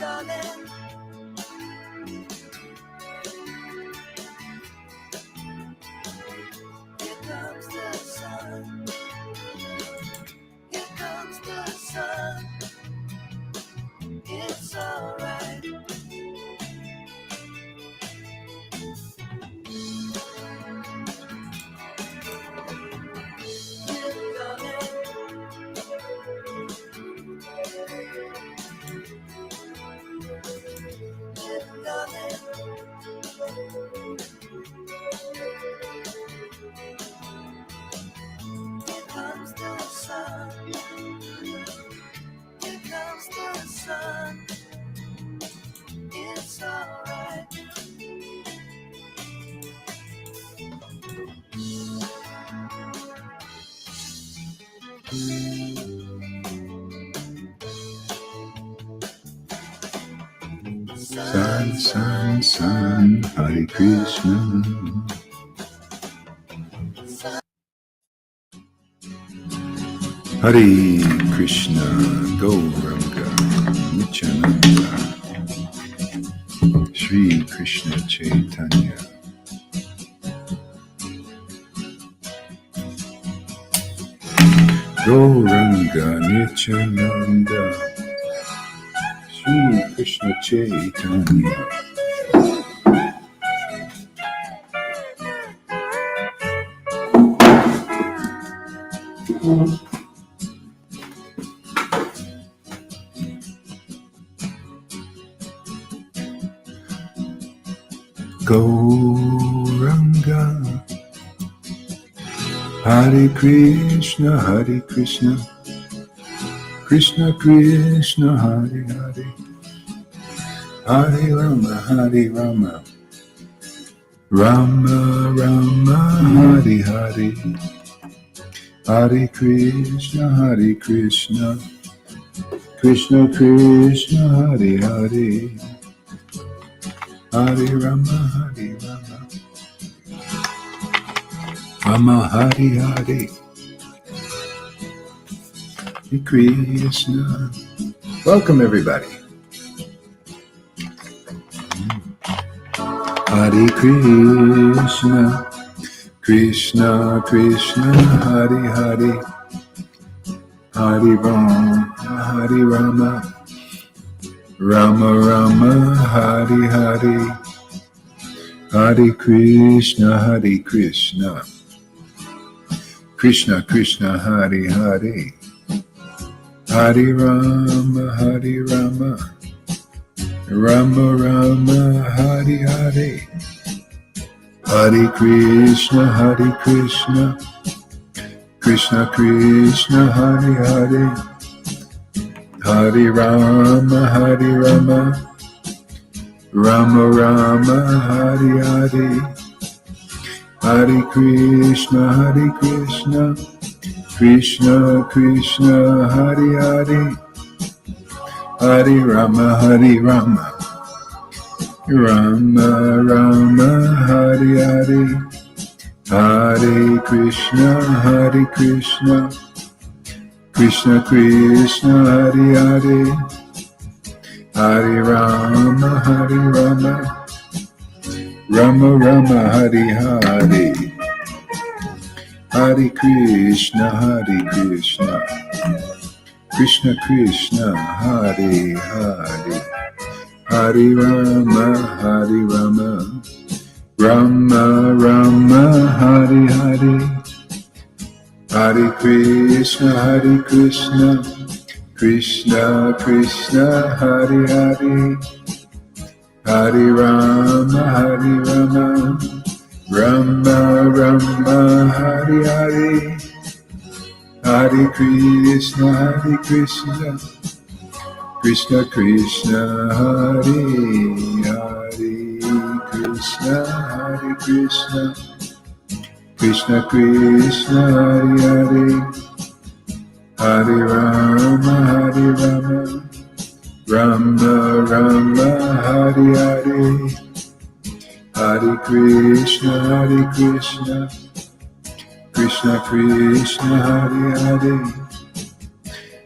darling. Here comes the sun. Here comes the sun. It's alright. Here comes the sun. Here comes the sun. It's alright. Sun, sun, sun, Hare Krishna. Hare Krishna, Gauranga, Nityananda, Shri Krishna Chaitanya. Gauranga, Nityananda, Shri Krishna Chaitanya. Gauranga, Hare Krishna, Hare Krishna, Krishna Krishna, Hare Hare, Hare Rama, Hare Rama, Rama Rama, Hare Hare, Hare Krishna, Hare Krishna, Krishna Krishna, Hare Hare, Hare Rama, Hare Rama, Rama Hare Hare, Hare Krishna. Welcome everybody. Hare Krishna, Krishna Krishna, Hare Hare, Hare Rama, Hare Rama, Rama Rama, Hare Hare, Hare Krishna, Hare Krishna, Krishna Krishna, Hare Hare, Hare Rama, Hare Rama, Rama Rama, Hare Hare, Hare Krishna, Hare Krishna, Krishna Krishna, Hare Hare, Hare Rama, Hare Rama, Rama Rama, Hare Hare, Hare Krishna, Hare Krishna, Krishna Krishna, Hare Hare, Hare Rama, Hare Rama, Rama Rama, Hare Hare, Hare Krishna, Hare Krishna, Krishna Krishna, Hare Hare, Hare Rama, Hare Rama, Rama Rama, Hare Hare, Hare Krishna, Hare Krishna, Krishna Krishna, Hare Hare, Hare Rama, Hare Rama, Rama Rama, Hare Hare, Hare Krishna, Hare Krishna, Krishna Krishna, Hare Hare, Hare Rama, Hare Rama, Rama Rama, Hare Hare, Hare Krishna, Hare Krishna, Krishna Krishna, Hare Hare, Krishna, Hare Krishna, Krishna Krishna, Hare Hare, Hare Rama, Hare Rama, Rama Rama, Hare Hare, Hare Krishna, Hare Krishna, Krishna Krishna, Hare Hare,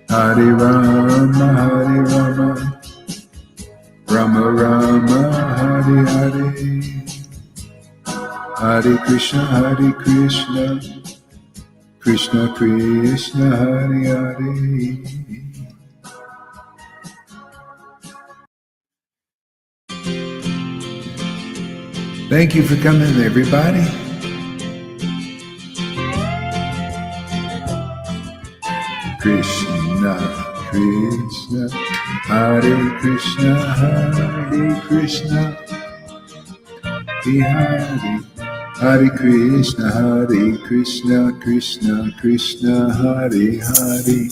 Hare Rama, Hare Rama, Hare Krishna, Krishna Krishna, Hare Hare. Thank you for coming, everybody. Krishna, Krishna, Hare Krishna, Hare Krishna, Hare Hare Krishna, Krishna Krishna, Hare Hare,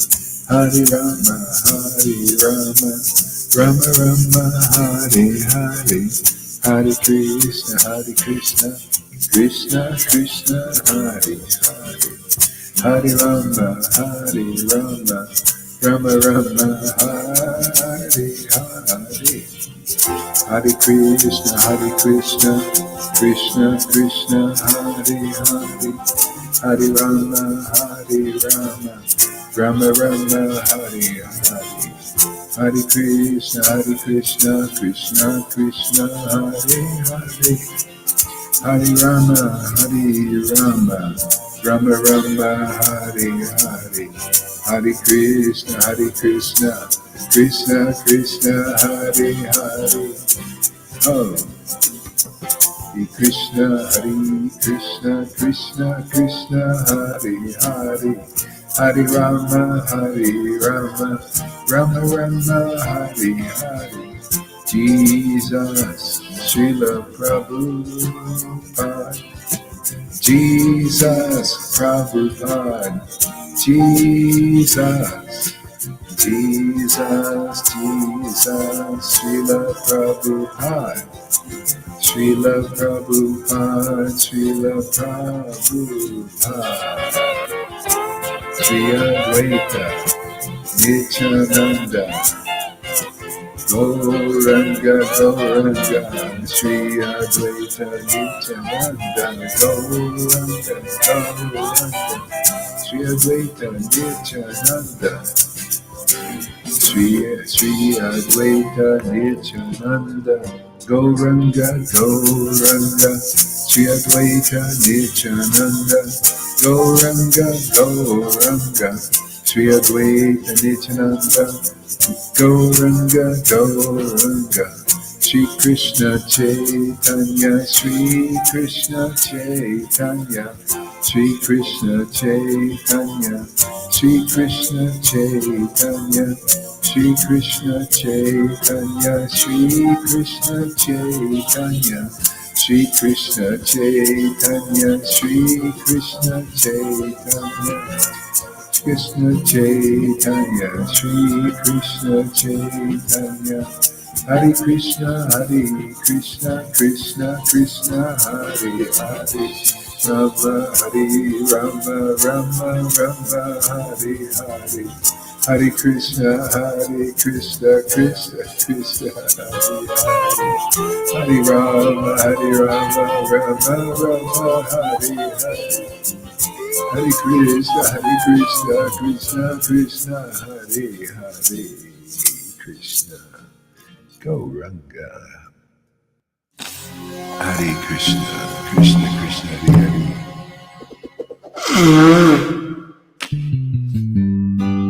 Hare Rama, Rama Rama, Hare Hare, Hare Krishna, Krishna Krishna, Hare Hare, Hare Rama, Rama Rama, Hare Hare. Hare Krishna, Krishna Krishna, Hare Hare, Hare Rama, Rama Rama, Hare Hare, Hare Krishna, Krishna Krishna, Hare Hare, Hare Rama, Rama Rama, Hare Hare, Hare Krishna, Krishna Krishna, Hare Hare. Oh, Hare Krishna, Krishna Krishna, Hare Hare, Hare Rama, Rama Rama, Hare Hare. Jesus, Srila Prabhupada, Jesus, Prabhupada, Jesus, Srila Prabhupada, Srila Prabhupada, Sri Advaita, Nityananda, Gauranga, Sri Advaita, Nityananda, Gauranga, Sri Advaita, Nityananda, Sri Advaita, Nityananda, Gauranga, Sri Advaita, Nityananda, Gauranga, Sri Advaita, Nityananda, Gauranga, Shri Krishna Chaitanya, Shri Krishna Chaitanya, Shri Krishna Chaitanya, Shri Krishna Chaitanya, Shri Krishna Chaitanya, Shri Krishna Chaitanya, Shri Krishna Chaitanya, Shri Krishna Chaitanya, Krishna Chaitanya, Shri Krishna Chaitanya, Hare Krishna, Krishna Krishna, Hare Hare, Rama, Rama Hare Hare, Hare Krishna, Krishna Krishna, Hare Hare, Hare Rama, Rama Hare Hare. Hare Krishna, Krishna Krishna, Hare Hare, Krishna, Gauranga. Hare Krishna, Krishna Krishna, Hare Hare.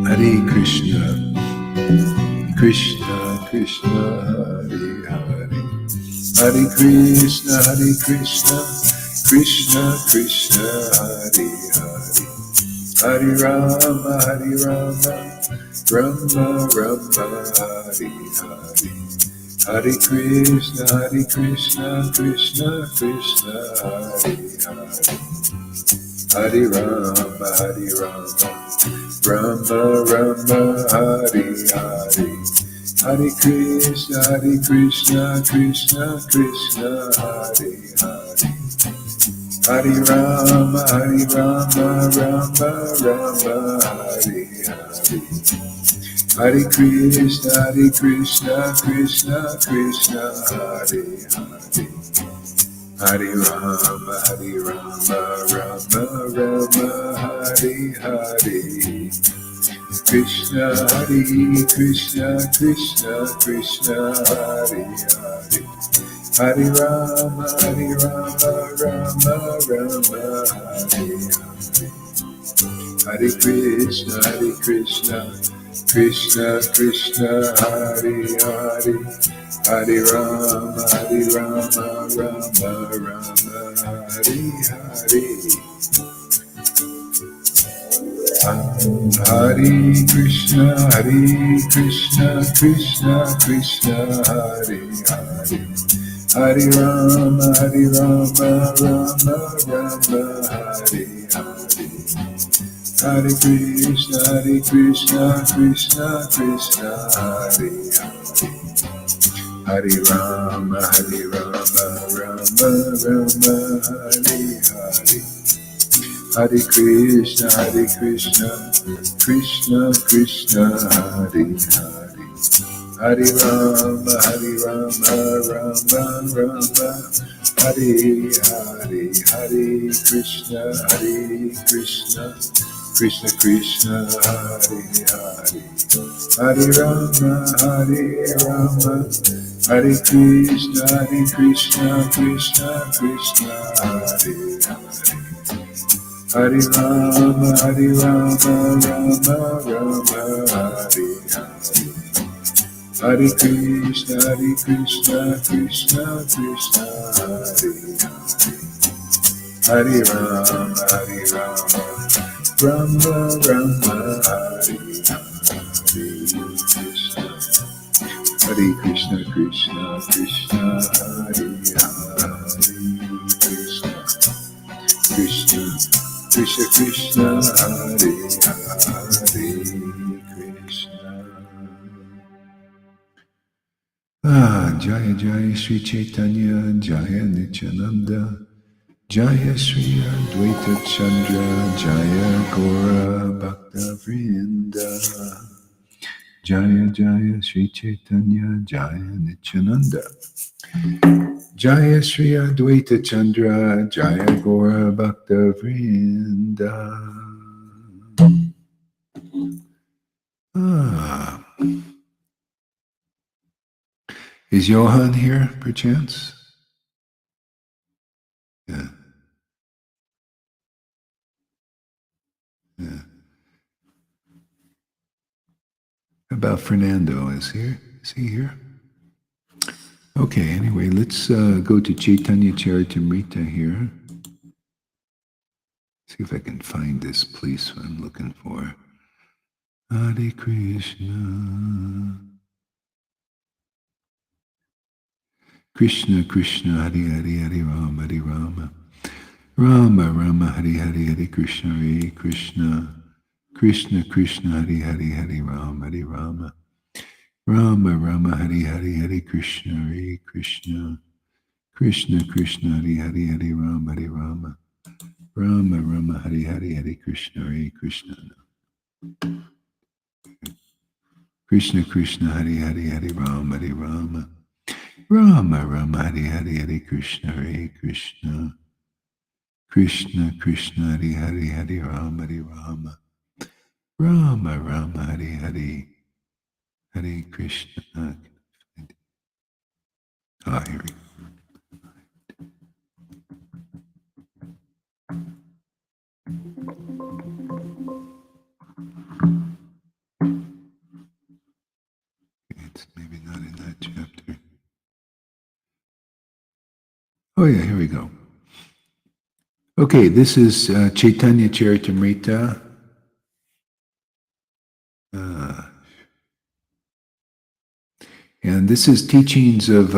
Hare Krishna, Krishna Krishna, Hare Hare. Hare Krishna, Krishna Krishna, Hare Hare. Hare Rama, Rama Rama, Hare Hare. Hare Krishna, Krishna Krishna, Hare Hare. Hare Rama, Rama Rama, Hare Hare. Hare Krishna, Krishna Krishna, Hare Hare. Hare Rama, Rama Rama, Hare Hare. Hare Krishna, Krishna Krishna, Hare Hare. Hare Rama, Rama Rama, Hare Hare. Krishna, Krishna Krishna, Hare Hare. Hare Rama, Hare Rama, Rama Rama, Hare Hare. Hare Krishna, Hare Krishna, Krishna Krishna, Hare Hare. Hare Rama, Hare Rama, Rama Rama, Hare Hare. Hare Krishna, Krishna Krishna, Hare Hare. Hare Rama, Rama Rama, Hare Hare. Hare Krishna, Krishna Krishna, Hare Hare. Hare Rama, Rama Rama, Hare Hare. Hare Krishna, Krishna Krishna, Hare Hare. Hare Rama, Rama Rama, Hare Hare. Hare Krishna, Krishna Krishna, Hare Hare. Hare Rama, Hare Krishna, Krishna Krishna, Hare Hare. Hare Rama, Rama Rama, Hare Hare. Hare Krishna, Krishna Krishna, Hare Hare. Hare Rama, Rama Rama, Hare Hare. Hare Krishna, Krishna Hare Hare. Krishna Krishna, Hare Hare. Krishna. Jaya Jaya Sri Chaitanya, Jaya Nityananda, Jaya Sri Advaita Chandra, Jaya Gora Bhakta Vrinda. Jaya Jaya Sri Chaitanya, Jaya Nityananda, Jaya Sri Advaita Chandra, Jaya Gora Bhakta Vrinda. Is Johan here, perchance? Yeah. Yeah. How about Fernando? Is he here? Okay, anyway, let's go to Chaitanya Charitamrita here. See if I can find this place I'm looking for. Hare Krishna. Krishna Krishna, Hare Hare, Hare Rama, Hare Rama. Rama Rama, Hare Hare, Hare Krishna, Hare Krishna. Krishna Krishna, Hare Hare, Hare Rama, Hare Rama. Rama Rama, Hare Hare, Hare Krishna, Hare Krishna. Krishna Krishna, Hare Hare, Hare Rama, Hare Rama. Rama Rama, Hare Hare, Hare Krishna, Hare Krishna. Krishna Krishna, Hare Hare, Hare Rama, Hare Rama. Rama Rama, Hare Hare, Hare Krishna, Hare Krishna. Krishna Krishna, Hare Hare, Hare Rama, Hare Rama. Rama Rama, Hare Hare, Hare Krishna. Here we go. It's maybe not in that chapter. Oh yeah, here we go. Okay, this is Chaitanya Charitamrita. And this is teachings of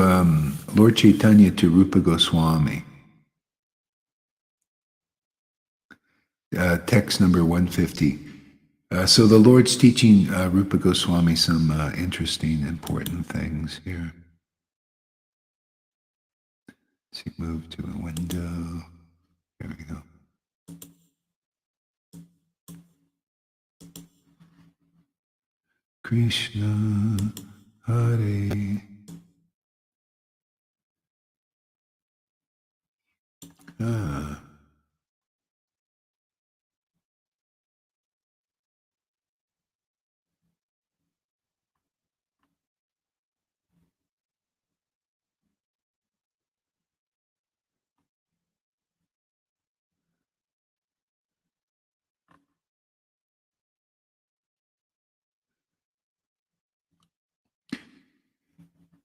Lord Caitanya to Rupa Goswami. Text number 150. So the Lord's teaching Rupa Goswami some interesting, important things here. Let's move to a window. There we go. Krishna Hare.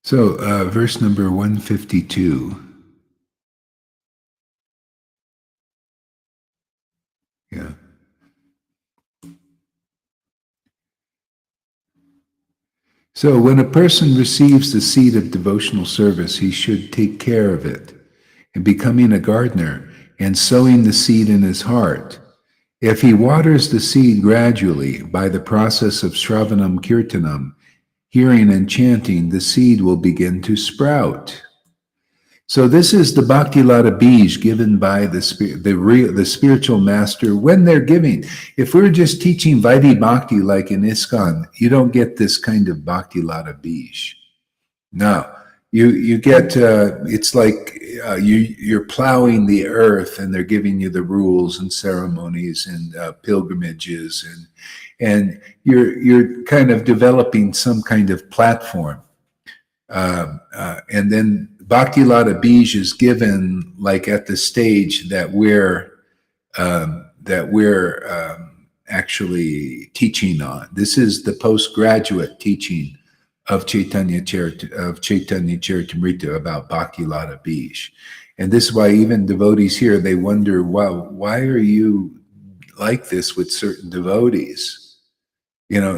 So, verse number 152. Yeah. So, when a person receives the seed of devotional service, he should take care of it, and becoming a gardener and sowing the seed in his heart. If he waters the seed gradually by the process of Shravanam Kirtanam, hearing and chanting, the seed will begin to sprout. So this is the Bhakti Lata Bij given by the spiritual master when they're giving. If we're just teaching Vaidhi Bhakti like in ISKCON, you don't get this kind of Bhakti Lata Bij. No, you get it's like you're plowing the earth, and they're giving you the rules and ceremonies and pilgrimages, and you're kind of developing some kind of platform, and then Bhakti Lata Bij is given like at the stage that we're actually teaching on. This is the postgraduate teaching of Chaitanya Charitamrita about Bhakti Lata Bij. And this is why even devotees here, they wonder, wow, why are you like this with certain devotees? You know,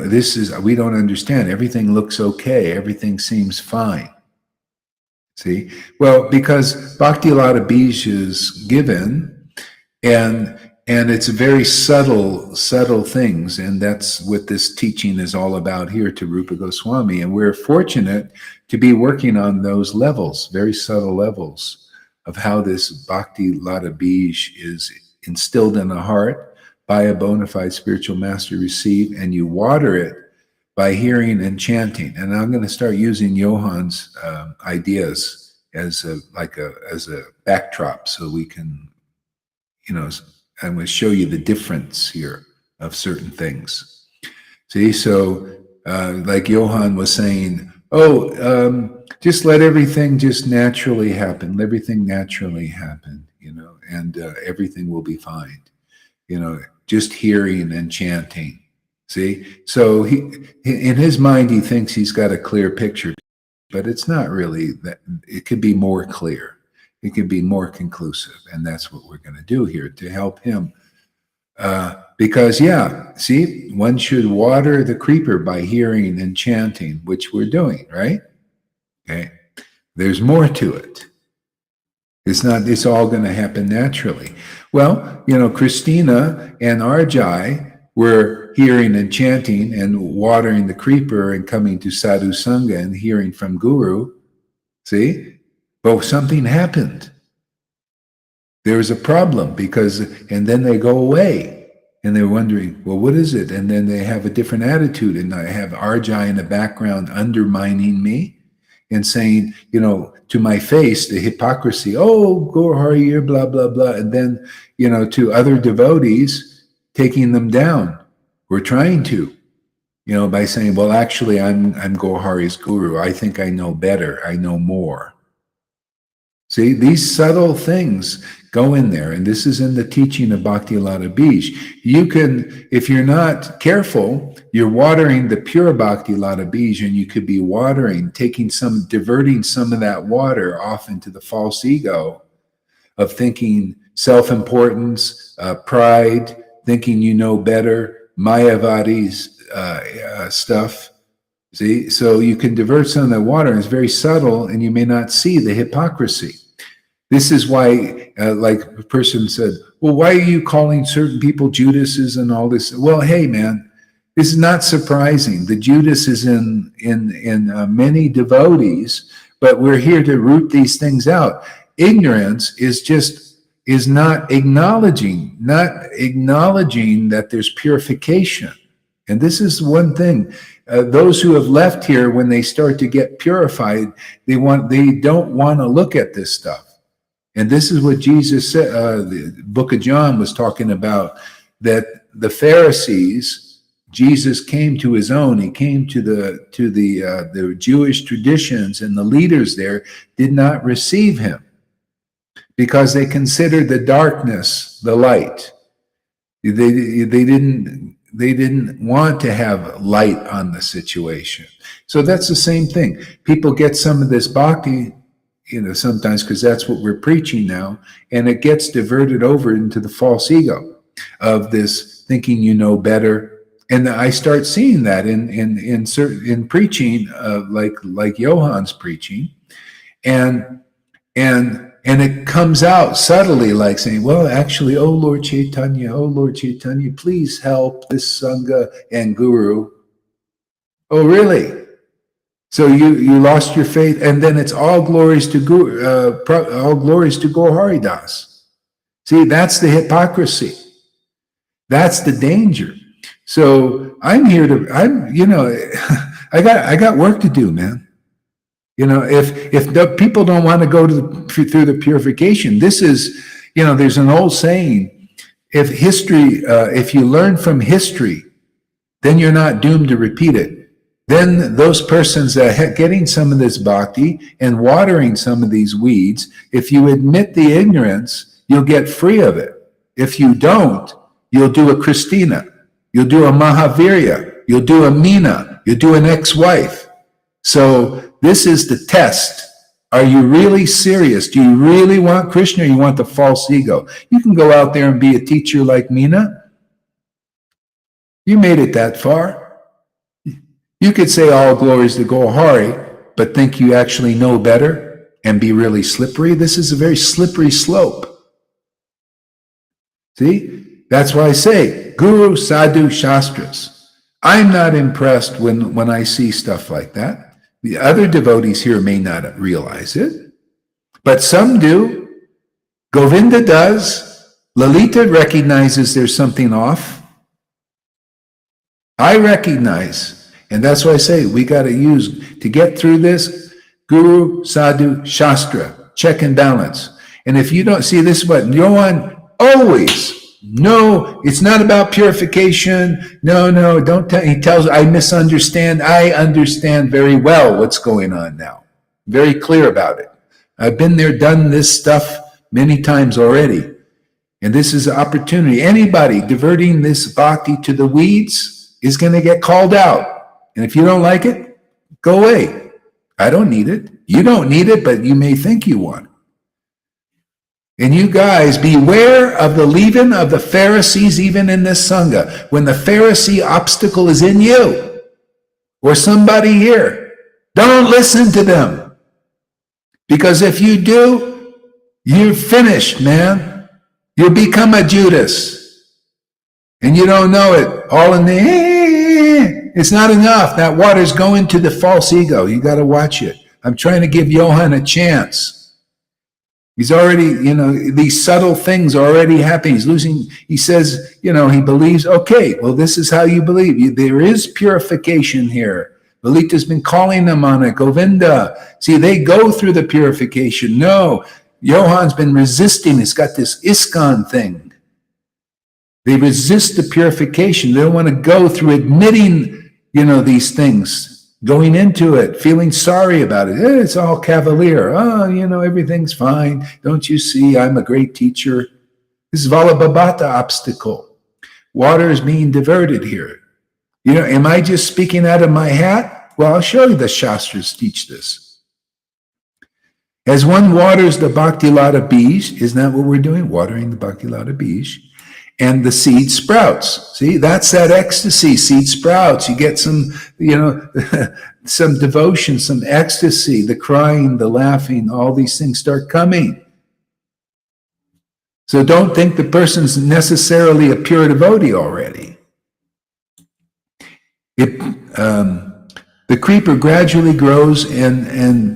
we don't understand. Everything looks okay. Everything seems fine. See? Well, because Bhakti Lata Bij is given, and it's very subtle things, and that's what this teaching is all about here to Rupa Goswami. And we're fortunate to be working on those levels, very subtle levels of how this Bhakti Lata Bij is instilled in the heart by a bona fide spiritual master received, and you water it by hearing and chanting. And I'm going to start using Johan's ideas as a backdrop, so we can, I'm going to show you the difference here of certain things. See, so like Johan was saying, just let everything just naturally happen. Let everything naturally happen, and everything will be fine. Just hearing and chanting. See, so in his mind, he thinks he's got a clear picture, but it's not really that. It could be more clear. It could be more conclusive, and that's what we're going to do here to help him. Because, one should water the creeper by hearing and chanting, which we're doing, right? Okay. There's more to it. It's all going to happen naturally. Well, Christina and Arjai were hearing and chanting and watering the creeper and coming to Sadhu Sangha and hearing from Guru. See? But something happened. There was a problem and then they go away and they're wondering, well, what is it? And then they have a different attitude, and I have Arjai in the background undermining me and saying, to my face, the hypocrisy, Gaur Hari, blah, blah, blah. And then, to other devotees, taking them down. We're trying to, by saying, well, actually, I'm Gaur Hari's guru. I think I know better. I know more. See, these subtle things go in there, and this is in the teaching of Bhakti Lata Bij. You can, if you're not careful, you're watering the pure Bhakti Lata Bij, and you could be diverting some of that water off into the false ego of thinking self-importance, pride, thinking you know better, Mayavadi's stuff. See, so you can divert some of that water, and it's very subtle, and you may not see the hypocrisy. This is why, like a person said, well, why are you calling certain people Judases and all this? Well, hey, man, this is not surprising. The Judas is in many devotees, but we're here to root these things out. Ignorance is not acknowledging that there's purification. And this is one thing. Those who have left here, when they start to get purified, they don't want to look at this stuff. And this is what Jesus said. The book of John was talking about, that the Pharisees, Jesus came to his own. He came to the Jewish traditions, and the leaders there did not receive him because they considered the darkness the light. They didn't they didn't want to have light on the situation. So that's the same thing. People get some of this bhakti, sometimes because that's what we're preaching now, and it gets diverted over into the false ego of this thinking you know better. And I start seeing that in preaching, like Johan's preaching, and it comes out subtly, like saying, well, actually, oh Lord Caitanya, please help this Sangha and Guru. Oh, really? So you lost your faith, and then it's all glories to Guru, all glories to Gaur Hari Das. See, that's the hypocrisy. That's the danger. So I'm here to, I got work to do, man. If the people don't want to go through the purification, this is, there's an old saying: if you learn from history, then you're not doomed to repeat it. Then those persons that are getting some of this bhakti and watering some of these weeds, if you admit the ignorance, you'll get free of it. If you don't, you'll do a Christina, you'll do a Mahavirya, you'll do a Meena, you'll do an ex-wife. So this is the test. Are you really serious? Do you really want Krishna, or you want the false ego? You can go out there and be a teacher like Meena. You made it that far. You could say all glories to Gaur Hari, but think you actually know better and be really slippery. This is a very slippery slope. See? That's why I say, Guru, Sadhu, Shastras. I'm not impressed when I see stuff like that. The other devotees here may not realize it, but some do. Govinda does. Lalita recognizes there's something off. I recognize. And that's why I say we got to use, to get through this, Guru, Sadhu, Shastra, check and balance. And if you don't see this, what Johan always, no, it's not about purification. No, don't tell. He tells, I misunderstand. I understand very well what's going on now. Very clear about it. I've been there, done this stuff many times already. And this is an opportunity. Anybody diverting this bhakti to the weeds is going to get called out. And if you don't like it, go away. I don't need it. You don't need it, but you may think you want it. And you guys, beware of the leaven of the Pharisees even in this Sangha. When the Pharisee obstacle is in you or somebody here, don't listen to them. Because if you do, you're finished, man. You'll become a Judas. And you don't know it. All in the it's not enough. That water's going to the false ego. You got to watch it. I'm trying to give Johan a chance. He's already, these subtle things are already happening. He's losing, he says, he believes, okay, well, this is how you believe. There is purification here. Lalita's been calling them on it. Govinda. See, they go through the purification. No, Johan's been resisting. It's got this ISKCON thing. They resist the purification. They don't want to go through admitting, these things, going into it, feeling sorry about it. It's all cavalier. Oh, everything's fine. Don't you see I'm a great teacher? This is Valabhabata obstacle. Water is being diverted here. Am I just speaking out of my hat? Well, I'll show you the Shastras teach this. As one waters the Bhakti Lata Bij, isn't that what we're doing? Watering the Bhakti Lata Bij. And the seed sprouts. See, that's that ecstasy. Seed sprouts. You get some, some devotion, some ecstasy, the crying, the laughing, all these things start coming. So don't think the person's necessarily a pure devotee already. The creeper gradually grows and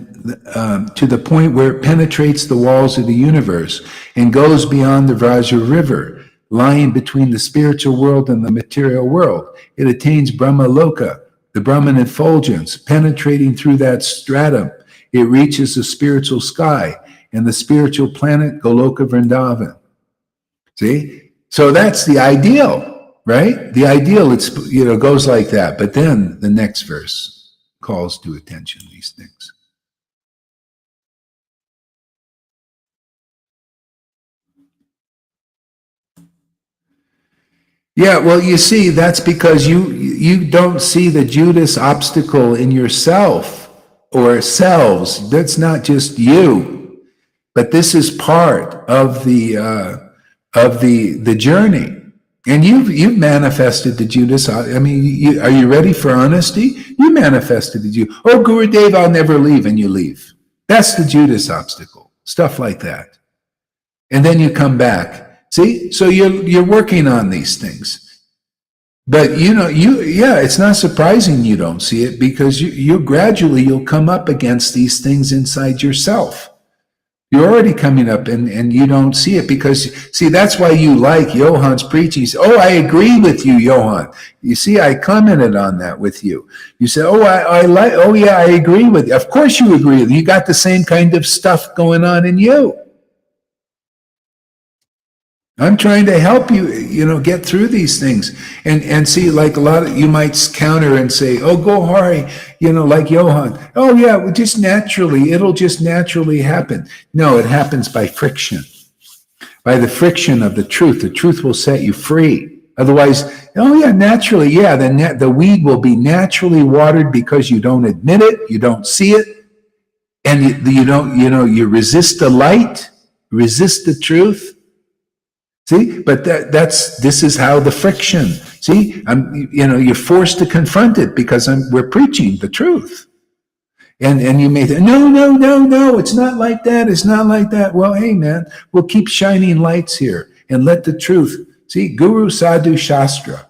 to the point where it penetrates the walls of the universe and goes beyond the Vraja river, lying between the spiritual world and the material world. It attains Brahma Loka, the Brahman effulgence, penetrating through that stratum. It reaches the spiritual sky and the spiritual planet Goloka Vrindavan. See? So that's the ideal, right? The ideal, it's goes like that. But then the next verse calls to attention these things. Yeah, well, you see, that's because you don't see the Judas obstacle in yourself or selves. That's not just you, but this is part of the journey. And you've manifested the Judas. I mean, are you ready for honesty? You manifested the Judas. Oh, Gurudev, I'll never leave, and you leave. That's the Judas obstacle. Stuff like that. And then you come back. See, so you're working on these things. But it's not surprising you don't see it, because you gradually you'll come up against these things inside yourself. You're already coming up and you don't see it, because, see, that's why you like Johan's preaching. Oh, I agree with you, Johan. You see, I commented on that with you. You said, oh, I agree with you. Of course you agree. You got the same kind of stuff going on in you. I'm trying to help you, get through these things. And see, like a lot of, you might counter and say, oh, go Hari, like Johan. Oh yeah, it'll just naturally happen. No, it happens by friction. By the friction of the truth. The truth will set you free. Otherwise, oh yeah, naturally, yeah, the weed will be naturally watered because you don't admit it, you don't see it, and you resist the light, resist the truth. See, but this is how the friction. See, you're forced to confront it because we're preaching the truth, and you may think, no, it's not like that. It's not like that. Well, hey, man, we'll keep shining lights here and let the truth. See, Guru, Sadhu, Shastra.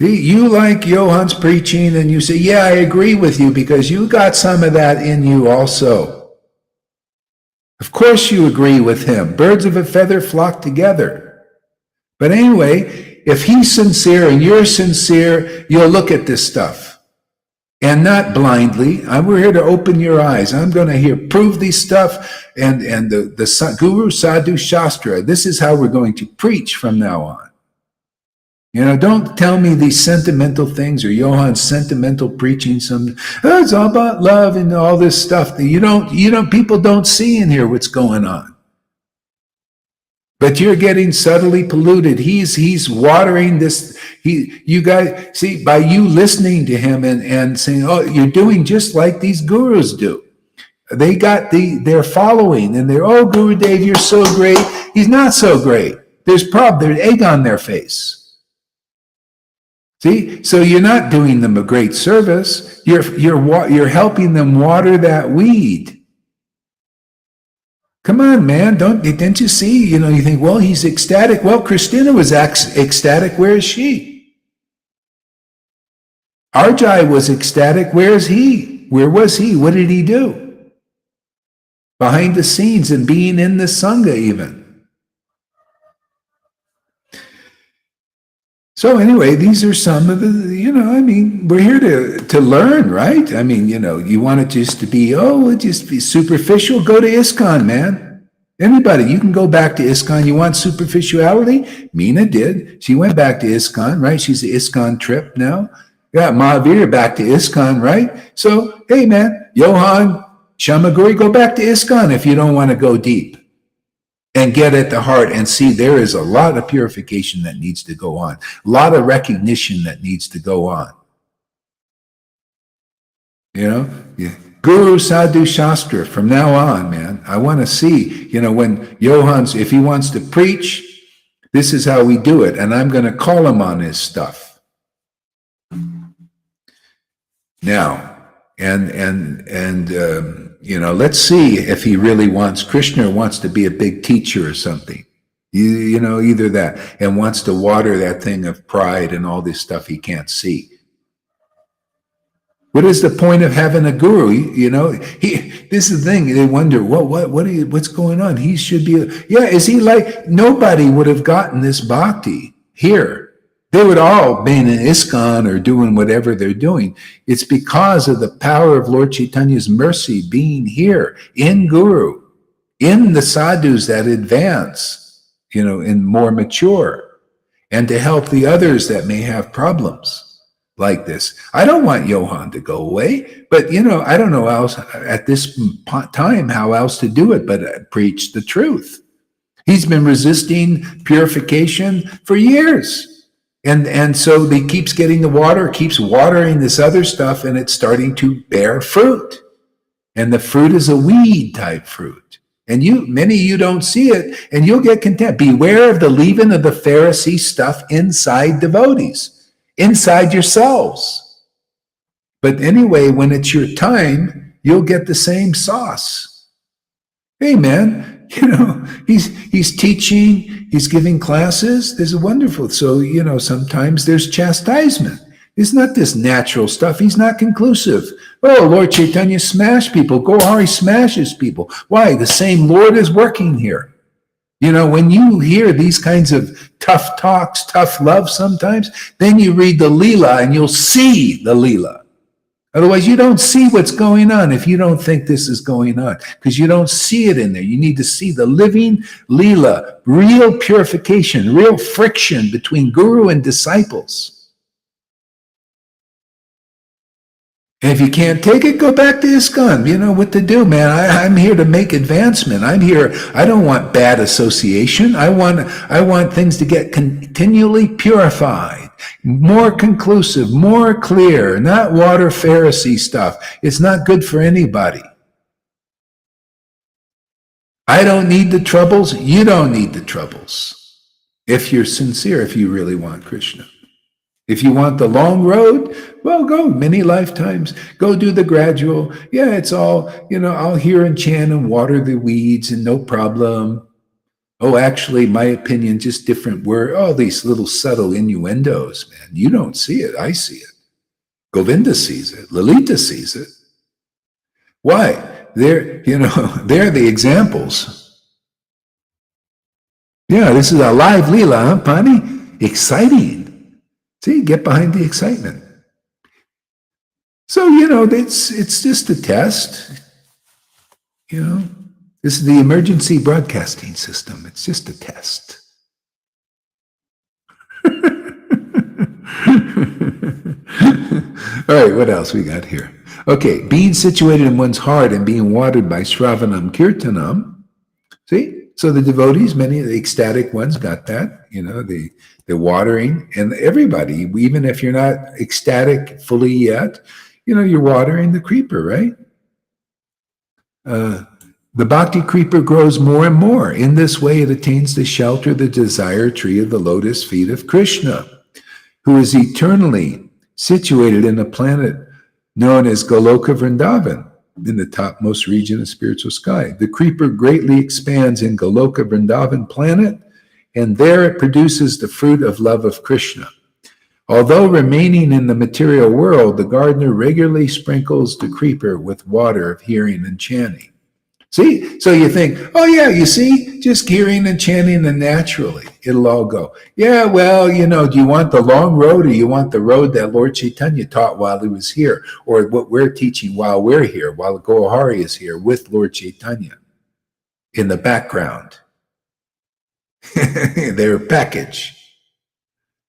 See, you like Johan's preaching, and you say, yeah, I agree with you because you got some of that in you also. Of course you agree with him. Birds of a feather flock together. But anyway, if he's sincere and you're sincere, you'll look at this stuff. And not blindly. We're here to open your eyes. I'm going to prove these stuff. And the Guru, Sadhu, Shastra. This is how we're going to preach from now on. Don't tell me these sentimental things or Johan's sentimental preaching. It's all about love and all this stuff that people don't see in here what's going on. But you're getting subtly polluted. He's watering this. You guys see, by you listening to him and saying, oh, you're doing just like these gurus do. They got their following, and they're, oh, Gurudev, you're so great. He's not so great. There's egg on their face. See, so you're not doing them a great service. You're helping them water that weed. Come on, man! Didn't you see? You think, well, he's ecstatic. Well, Christina was ecstatic. Where is she? Arjai was ecstatic. Where is he? Where was he? What did he do? Behind the scenes and being in the Sangha even. So anyway, these are some of the, we're here to learn, right? You want it just to be, just be superficial? Go to ISKCON, man. Anybody, you can go back to ISKCON. You want superficiality? Meena did. She went back to ISKCON, right? She's the ISKCON trip now. Yeah, Mahavir back to ISKCON, right? So, hey, man, Johan, Shamaguri, go back to ISKCON if you don't want to go deep. And get at the heart and see there is a lot of purification that needs to go on. A lot of recognition that needs to go on. Yeah. Guru, Sadhu, Shastra, from now on, man. I want to see, when if he wants to preach, this is how we do it. And I'm going to call him on his stuff. Now, let's see if he really wants, Krishna wants to be a big teacher or something. Either that, and wants to water that thing of pride and all this stuff he can't see. What is the point of having a guru? This is the thing. They wonder, what's going on? He should be, is he like, nobody would have gotten this bhakti here. They would all be in ISKCON or doing whatever they're doing. It's because of the power of Lord Chaitanya's mercy being here in Guru, in the sadhus that advance, and more mature, and to help the others that may have problems like this. I don't want Johan to go away, but I don't know at this time how else to do it but preach the truth. He's been resisting purification for years. And so he keeps getting the water, keeps watering this other stuff, and it's starting to bear fruit. And the fruit is a weed type fruit. And many of you don't see it, and you'll get content. Beware of the leaven of the Pharisee stuff inside devotees, inside yourselves. But anyway, when it's your time, you'll get the same sauce. Hey, man, he's teaching, he's giving classes. This is wonderful. So, sometimes there's chastisement. It's not this natural stuff. He's not conclusive. Oh, Lord Caitanya smashed people. Gohari smashes people. Why? The same Lord is working here. When you hear these kinds of tough talks, tough love sometimes, then you read the Leela and you'll see the Leela. Otherwise, you don't see what's going on if you don't think this is going on, because you don't see it in there. You need to see the living Leela, real purification, real friction between guru and disciples. And if you can't take it, go back to ISKCON. You know what to do, man. I'm here to make advancement. I'm here. I don't want bad association. I want things to get continually purified, more conclusive, more clear, not water Pharisee stuff. It's not good for anybody. I don't need the troubles. You don't need the troubles. If you're sincere, if you really want Krishna. If you want the long road, well, go many lifetimes. Go do the gradual. Yeah, it's all, I'll hear and chant and water the weeds and no problem. Oh, actually, my opinion, just different word. All these little subtle innuendos, man. You don't see it. I see it. Govinda sees it. Lalita sees it. Why? They're the examples. Yeah, this is a live Leela, huh, Pani? Exciting. See, get behind the excitement. So, it's just a test. This is the emergency broadcasting system. It's just a test. All right, what else we got here? Okay, being situated in one's heart and being watered by Shravanam Kirtanam. See? So the devotees, many of the ecstatic ones got that, the watering, and everybody, even if you're not ecstatic fully yet, you're watering the creeper, right? The bhakti creeper grows more and more. In this way, it attains the shelter, the desire tree of the lotus feet of Krishna, who is eternally situated in a planet known as Goloka Vrindavan, in the topmost region of spiritual sky. The creeper greatly expands in Goloka Vrindavan planet, and there it produces the fruit of love of Krishna. Although remaining in the material world, the gardener regularly sprinkles the creeper with water of hearing and chanting. See? So you think, oh yeah, you see, just hearing and chanting, and naturally it'll all go. Yeah, well, do you want the long road, or you want the road that Lord Caitanya taught while he was here, or what we're teaching while we're here, while Gohari is here with Lord Caitanya in the background? They're a package.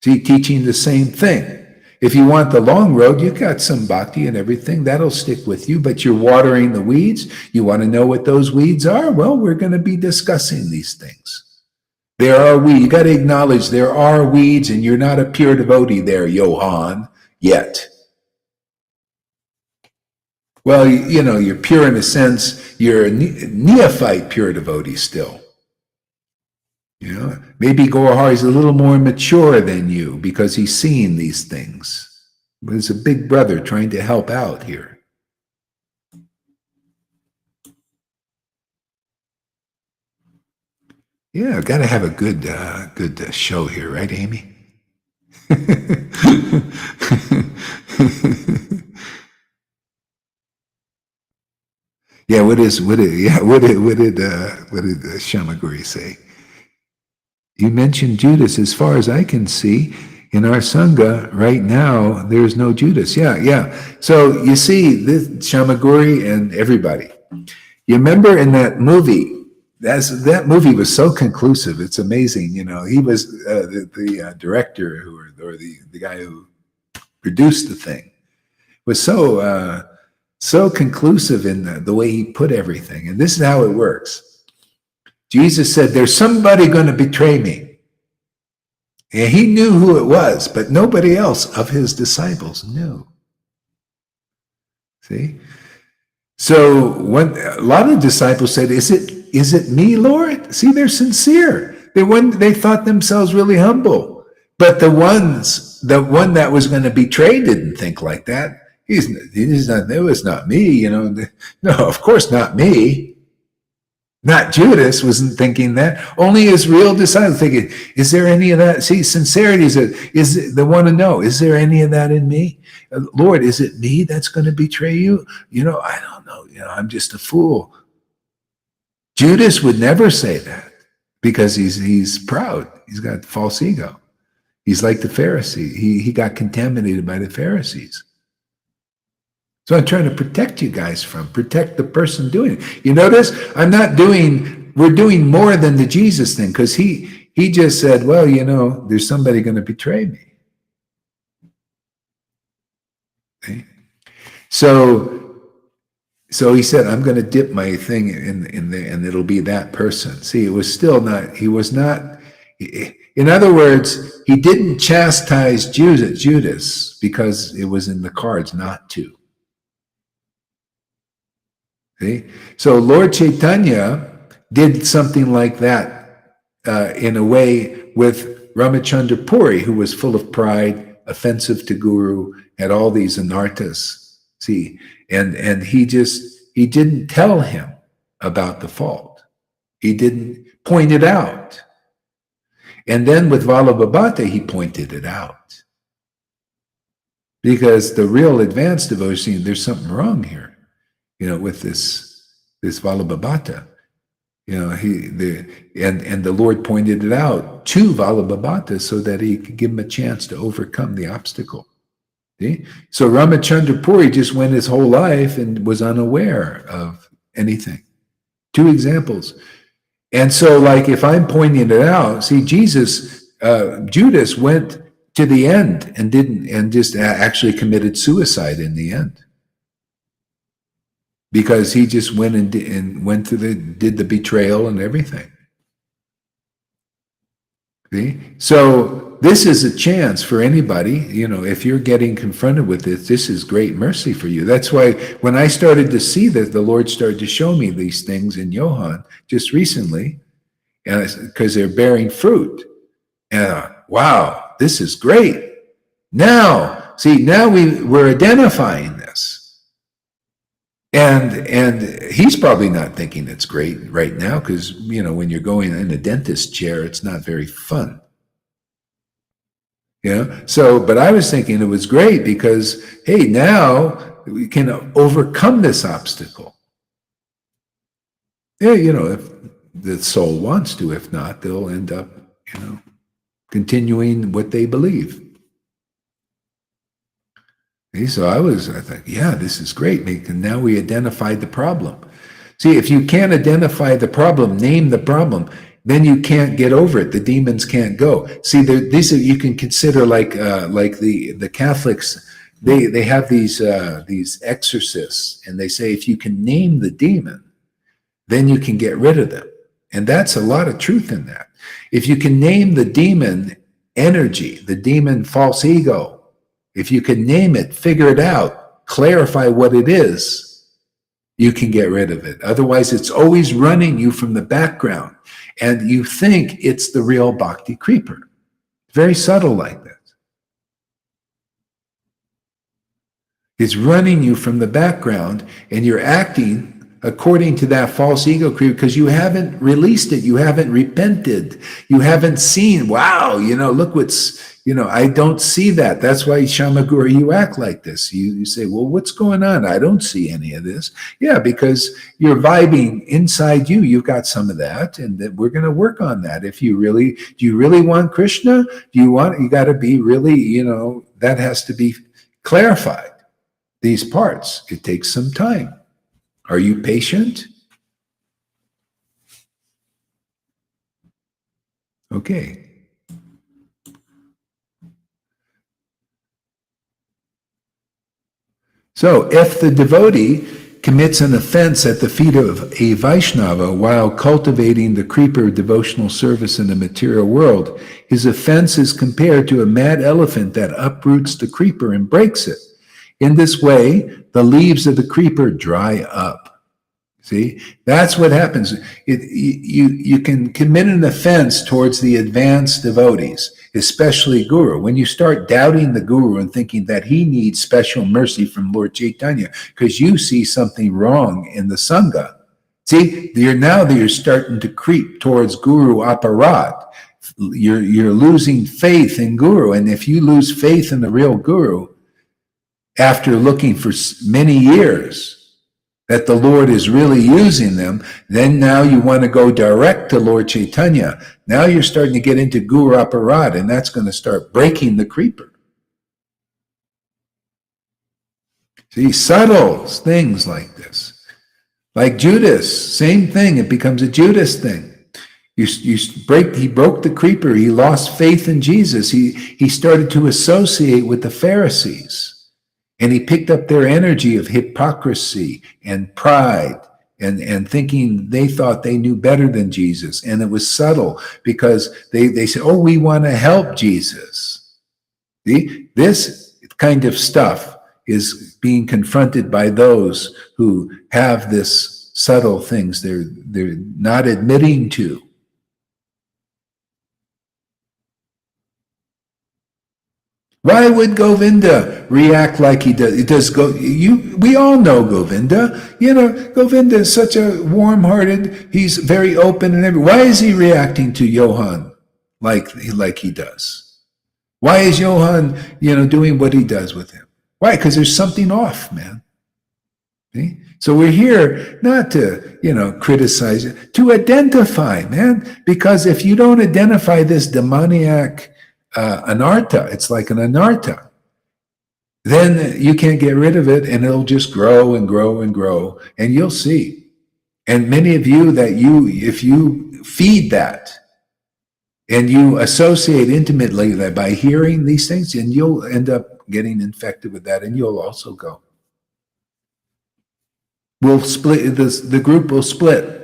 See, teaching the same thing. If you want the long road, you got some bhakti and everything. That'll stick with you, but you're watering the weeds. You want to know what those weeds are? Well, we're going to be discussing these things. There are weeds. You got to acknowledge there are weeds, and you're not a pure devotee there, Johan, yet. Well, you're pure in a sense. You're a neophyte pure devotee still. Maybe Gohari is a little more mature than you because he's seeing these things. But it's a big brother trying to help out here. Yeah, I've got to have a good show here, right, Amy? Yeah, what did Shamaguri say? You mentioned Judas. As far as I can see, in our Sangha right now, there's no Judas. Yeah. So you see, this Shamaguri and everybody. You remember in that movie, that movie was so conclusive. It's amazing. He was the director or the guy who produced the thing was so conclusive in the way he put everything. And this is how it works. Jesus said, there's somebody going to betray me. And he knew who it was, but nobody else of his disciples knew. See? So when a lot of disciples said, is it me, Lord? See, they're sincere. They thought themselves really humble. But the one that was going to betray didn't think like that. He's not, it was not me, No, of course not me. Not Judas wasn't thinking that. Only his real disciples thinking, is there any of that? See, sincerity is they want to know, is there any of that in me? Lord, is it me that's going to betray you? I don't know. I'm just a fool. Judas would never say that because he's proud. He's got false ego. He's like the Pharisee. He got contaminated by the Pharisees. So I'm trying to protect you guys protect the person doing it. You notice we're doing more than the Jesus thing, because he just said, well, there's somebody going to betray me. Okay? So he said, I'm going to dip my thing in there and it'll be that person. See, it was still not, he was not, in other words, he didn't chastise Judas because it was in the cards not to. See? So Lord Caitanya did something like that in a way with Ramachandra Puri, who was full of pride, offensive to Guru, had all these anarthas. See, and he didn't tell him about the fault. He didn't point it out. And then with Vallabhabhata, he pointed it out. Because the real advanced devotee, there's something wrong here. With this Vallabhabhata, and the Lord pointed it out to Vallabhabhata so that he could give him a chance to overcome the obstacle. See? So Ramachandra Puri just went his whole life and was unaware of anything. 2 examples. And so, like, if I'm pointing it out, see, Judas went to the end and just actually committed suicide in the end. Because he just went and went through did the betrayal and everything. See? So this is a chance for anybody, if you're getting confronted with this is great mercy for you. That's why when I started to see that, the Lord started to show me these things in Johann just recently, because they're bearing fruit. And wow, this is great. Now we're identifying this. And he's probably not thinking it's great right now, because, when you're going in a dentist chair, it's not very fun. So, but I was thinking it was great because, hey, now we can overcome this obstacle. Yeah, if the soul wants to. If not, they'll end up, continuing what they believe. So I thought, yeah, this is great. And now we identified the problem. See, if you can't identify the problem, name the problem, then you can't get over it. The demons can't go. See, these you can consider like the Catholics. They have these exorcists, and they say if you can name the demon, then you can get rid of them. And that's a lot of truth in that. If you can name the demon energy, the demon false ego, if you can name it, figure it out, clarify what it is, you can get rid of it. Otherwise, it's always running you from the background, and you think it's the real bhakti creeper. Very subtle like that. It's running you from the background, and you're acting according to that false ego creeper because you haven't released it. You haven't repented. You haven't seen, wow, look what's, I don't see that. That's why, Shamaguru, you act like this. You say, well, what's going on? I don't see any of this. Yeah, because you're vibing inside you. You've got some of that, and that we're going to work on that. Do you really want Krishna? You got to be really, that has to be clarified. These parts, it takes some time. Are you patient? Okay. So if the devotee commits an offense at the feet of a Vaishnava while cultivating the creeper devotional service in the material world, his offense is compared to a mad elephant that uproots the creeper and breaks it. In this way, the leaves of the creeper dry up. See, that's what happens. You can commit an offense towards the advanced devotees, especially Guru. When you start doubting the Guru and thinking that he needs special mercy from Lord Caitanya because you see something wrong in the Sangha. See, you're starting to creep towards Guru aparad. You're losing faith in Guru. And if you lose faith in the real Guru, after looking for many years, that the Lord is really using them, then now you want to go direct to Lord Caitanya. Now you're starting to get into Guru Aparad, and that's going to start breaking the creeper. See, subtle things like this. Like Judas, same thing. It becomes a Judas thing. He broke the creeper. He lost faith in Jesus. He started to associate with the Pharisees. And he picked up their energy of hypocrisy and pride and thinking they thought they knew better than Jesus. And it was subtle because they said, oh, we want to help Jesus. See, this kind of stuff is being confronted by those who have this subtle things they're not admitting to. Why would Govinda react like he does? We all know Govinda. Govinda is such a warm-hearted, he's very open and everything. Why is he reacting to Johan like he does? Why is Johan, doing what he does with him? Why? Because there's something off, man. See? So we're here not to, criticize it, to identify, man. Because if you don't identify this demoniac anartha, it's like an anartha, then you can't get rid of it, and it'll just grow and grow and grow, and you'll see. And many of you if you feed that and you associate intimately that by hearing these things, and you'll end up getting infected with that, and you'll also go. We'll split, the group will split.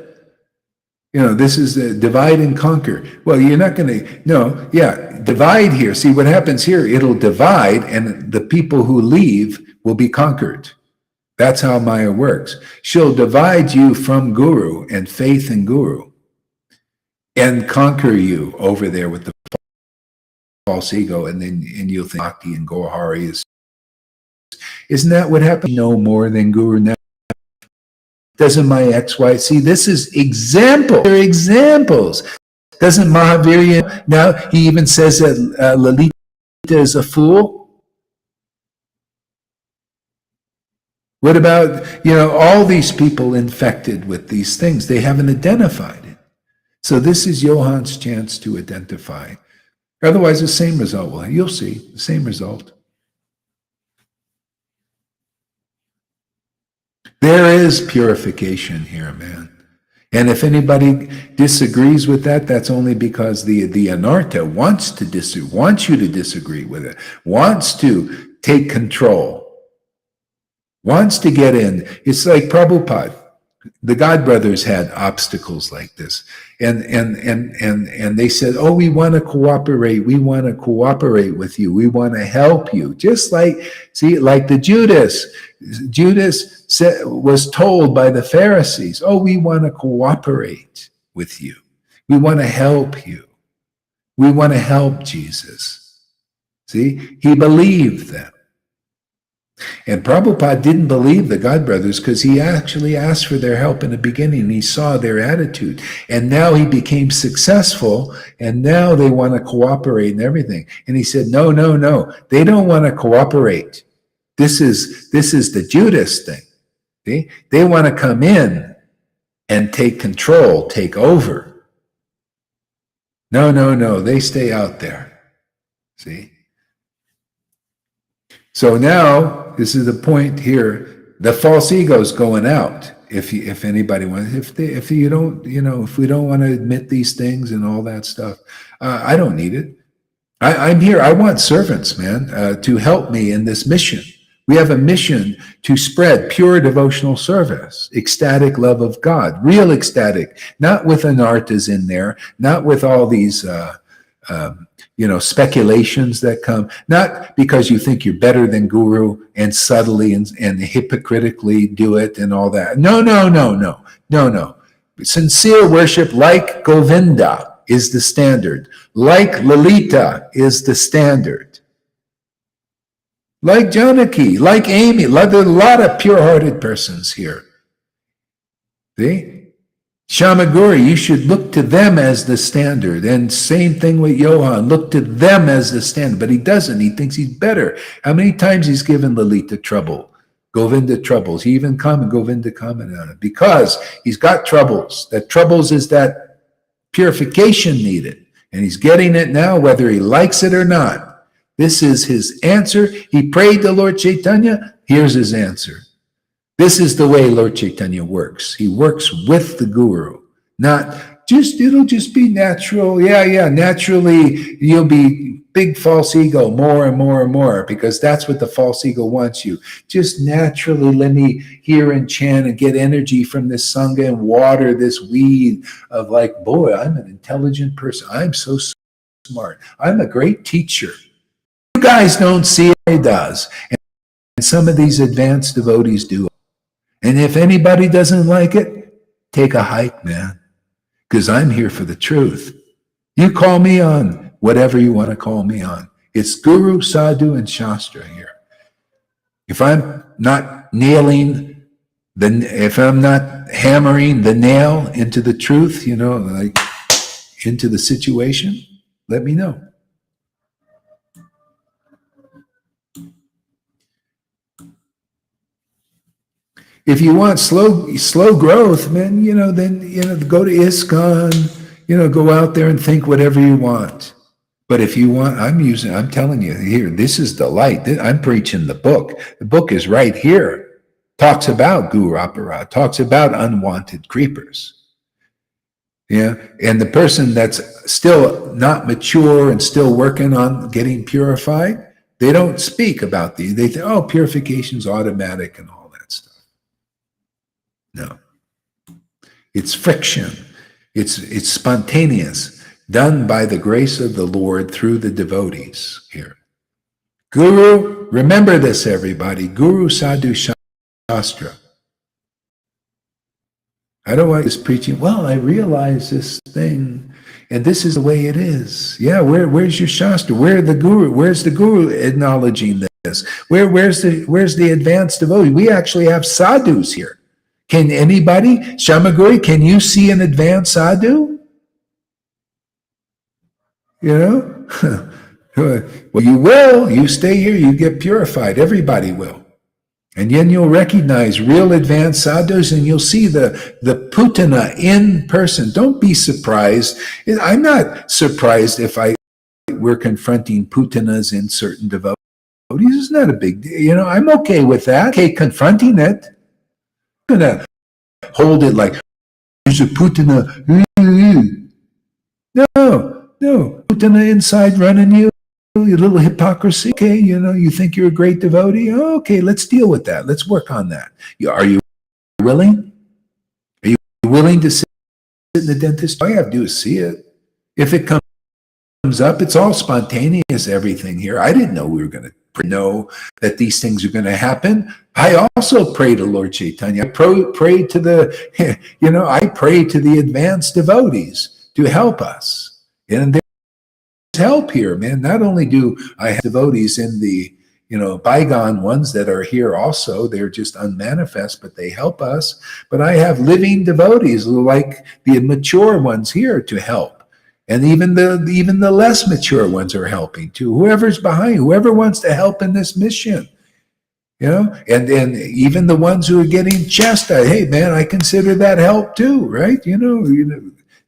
This is a divide and conquer. Well, you're not going to, divide here. See what happens here, it'll divide, and the people who leave will be conquered. That's how Maya works. She'll divide you from Guru and faith in Guru and conquer you over there with the false ego, and you'll think Bhakti and Gohari isn't that what happened? No more than Guru now. Doesn't my ex-wife see? This is example. They're examples. Doesn't Mahavir now? He even says that Lalita is a fool. What about all these people infected with these things? They haven't identified it. So this is Johan's chance to identify. Otherwise, the same result will. You'll see the same result. There is purification here, man. And if anybody disagrees with that, that's only because the anartha wants you to disagree with it, wants to take control, wants to get in. It's like Prabhupada. The God Brothers had obstacles like this. And they said, oh, we want to cooperate. We want to cooperate with you. We want to help you. Just like the Judas. Judas was told by the Pharisees, oh, we want to cooperate with you. We want to help you. We want to help Jesus. See, he believed them. And Prabhupada didn't believe the God Brothers because he actually asked for their help in the beginning. He saw their attitude. And now he became successful, and now they want to cooperate and everything. And he said, no. They don't want to cooperate. This is the Judas thing. See? They want to come in and take control, take over. No. They stay out there. See? So now, this is the point here, the false ego is going out. If anybody wants, if you don't, if we don't want to admit these things and all that stuff, I don't need it. I'm here. I want servants, man, to help me in this mission. We have a mission to spread pure devotional service, ecstatic love of God, real ecstatic, not with anartas in there, not with all these, speculations that come, not because you think you're better than Guru and subtly and hypocritically do it and all that. No. Sincere worship like Govinda is the standard. Like Lalita is the standard. Like Janaki, like Amy, there's a lot of pure-hearted persons here. See? Shamaguri, you should look to them as the standard. And same thing with Johan, look to them as the standard. But he doesn't. He thinks he's better. How many times he's given Lalita trouble? Govinda troubles. He even Govinda commented on it. Because he's got troubles. That troubles is that purification needed. And he's getting it now, whether he likes it or not. This is his answer. He prayed to Lord Caitanya. Here's his answer. This is the way Lord Caitanya works. He works with the Guru, not just, it'll just be natural. Yeah, naturally you'll be big false ego, more and more and more, because that's what the false ego wants you. Just naturally let me hear and chant and get energy from this Sangha and water this weed of like, boy, I'm an intelligent person. I'm so smart. I'm a great teacher. You guys don't see it, he does. And some of these advanced devotees do. And if anybody doesn't like it, take a hike, man, because I'm here for the truth. You call me on whatever you want to call me on. It's Guru, Sadhu, and Shastra here. If I'm not if I'm not hammering the nail into the truth, like into the situation, let me know. If you want slow growth, man, then go to ISKCON, go out there and think whatever you want. But if you want, I'm telling you here, this is the light. I'm preaching the book. The book is right here. Talks about Guru Aparad, talks about unwanted creepers. Yeah, and the person that's still not mature and still working on getting purified, they don't speak about these. They think, purification's automatic and all. No, it's friction. It's spontaneous, done by the grace of the Lord through the devotees here. Guru, remember this, everybody. Guru, Sadhu, Shastra. I don't want this preaching. Well, I realize this thing, and this is the way it is. Yeah, where's your Shastra? Where's the Guru acknowledging this? Where's the advanced devotee? We actually have sadhus here. Can anybody, Shamaguri, can you see an advanced sadhu? Well, you will. You stay here, you get purified. Everybody will. And then you'll recognize real advanced sadhus and you'll see the putana in person. Don't be surprised. I'm not surprised if we're confronting putanas in certain devotees. It's not a big deal. I'm okay with that. Okay, confronting it. I'm going to hold it like, there's a putana. No. Putana inside running you. A little hypocrisy. Okay, you think you're a great devotee. Okay, let's deal with that. Let's work on that. Are you willing? Are you willing to sit in the dentist? All you have to do is see it. If it comes up, it's all spontaneous, everything here. I didn't know we were going to know that these things are going to happen. I also pray to Lord Caitanya. I pray to I pray to the advanced devotees to help us. And there's help here, man. Not only do I have devotees in the, bygone ones that are here also, they're just unmanifest, but they help us. But I have living devotees like the mature ones here to help. And even the less mature ones are helping too. Whoever's behind, whoever wants to help in this mission, and even the ones who are getting chastised. Hey, man, I consider that help too, right?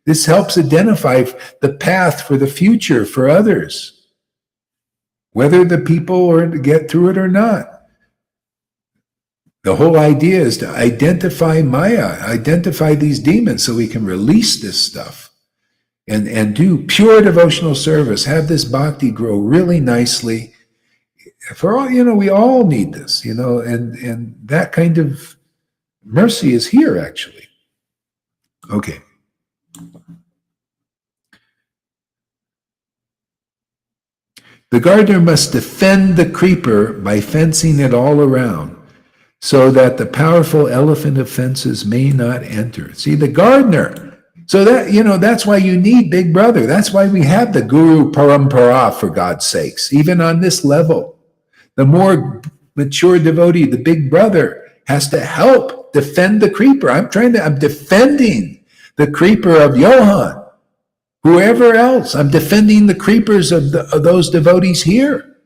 This helps identify the path for the future for others, whether the people are to get through it or not. The whole idea is to identify Maya, identify these demons, so we can release this stuff. And do pure devotional service, have this bhakti grow really nicely. For all, we all need this, and that kind of mercy is here, actually. Okay. The gardener must defend the creeper by fencing it all around, so that the powerful elephant of fences may not enter. See, the gardener. So that, that's why you need Big Brother. That's why we have the Guru Parampara, for God's sakes, even on this level. The more mature devotee, the Big Brother, has to help defend the creeper. I'm defending the creeper of Johann. Whoever else, I'm defending the creepers of those devotees here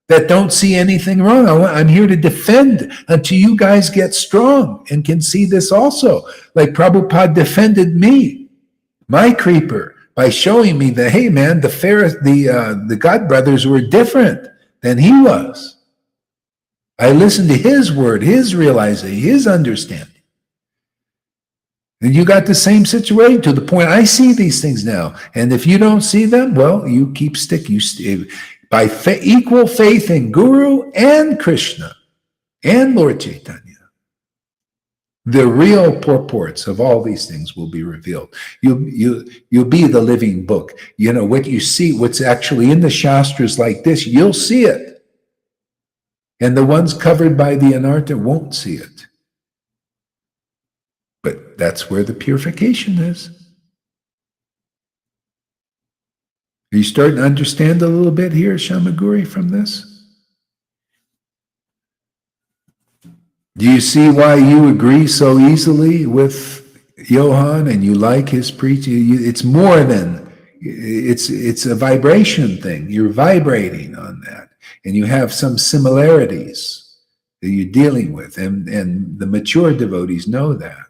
that don't see anything wrong. I'm here to defend until you guys get strong and can see this also. Like Prabhupada defended me, my creeper, by showing me that, hey man, the God brothers were different than he was. I listened to his word, his realization, his understanding. And you got the same situation to the point I see these things now. And if you don't see them, well, you keep sticking. By equal faith in Guru and Krishna and Lord Caitanya, the real purports of all these things will be revealed. You'll be the living book. What you see, what's actually in the Shastras like this, you'll see it. And the ones covered by the Anartha won't see it. But that's where the purification is. Are you starting to understand a little bit here, Shamaguri, from this? Do you see why you agree so easily with Johann and you like his preaching? It's more than, it's a vibration thing. You're vibrating on that. And you have some similarities that you're dealing with. And the mature devotees know that.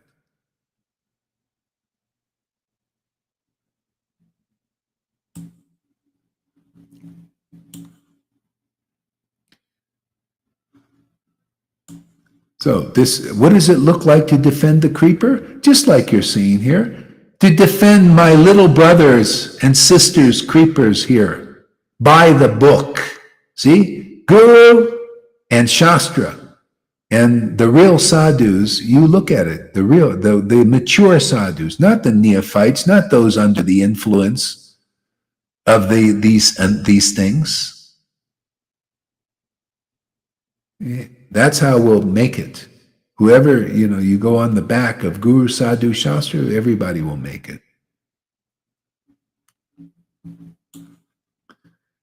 So what does it look like to defend the creeper? Just like you're seeing here. To defend my little brothers and sisters' creepers here by the book. See? Guru and Shastra. And the real sadhus, you look at it, the mature sadhus, not the neophytes, not those under the influence of these things. That's how we'll make it. Whoever, you go on the back of Guru, Sadhu, Shastra, everybody will make it.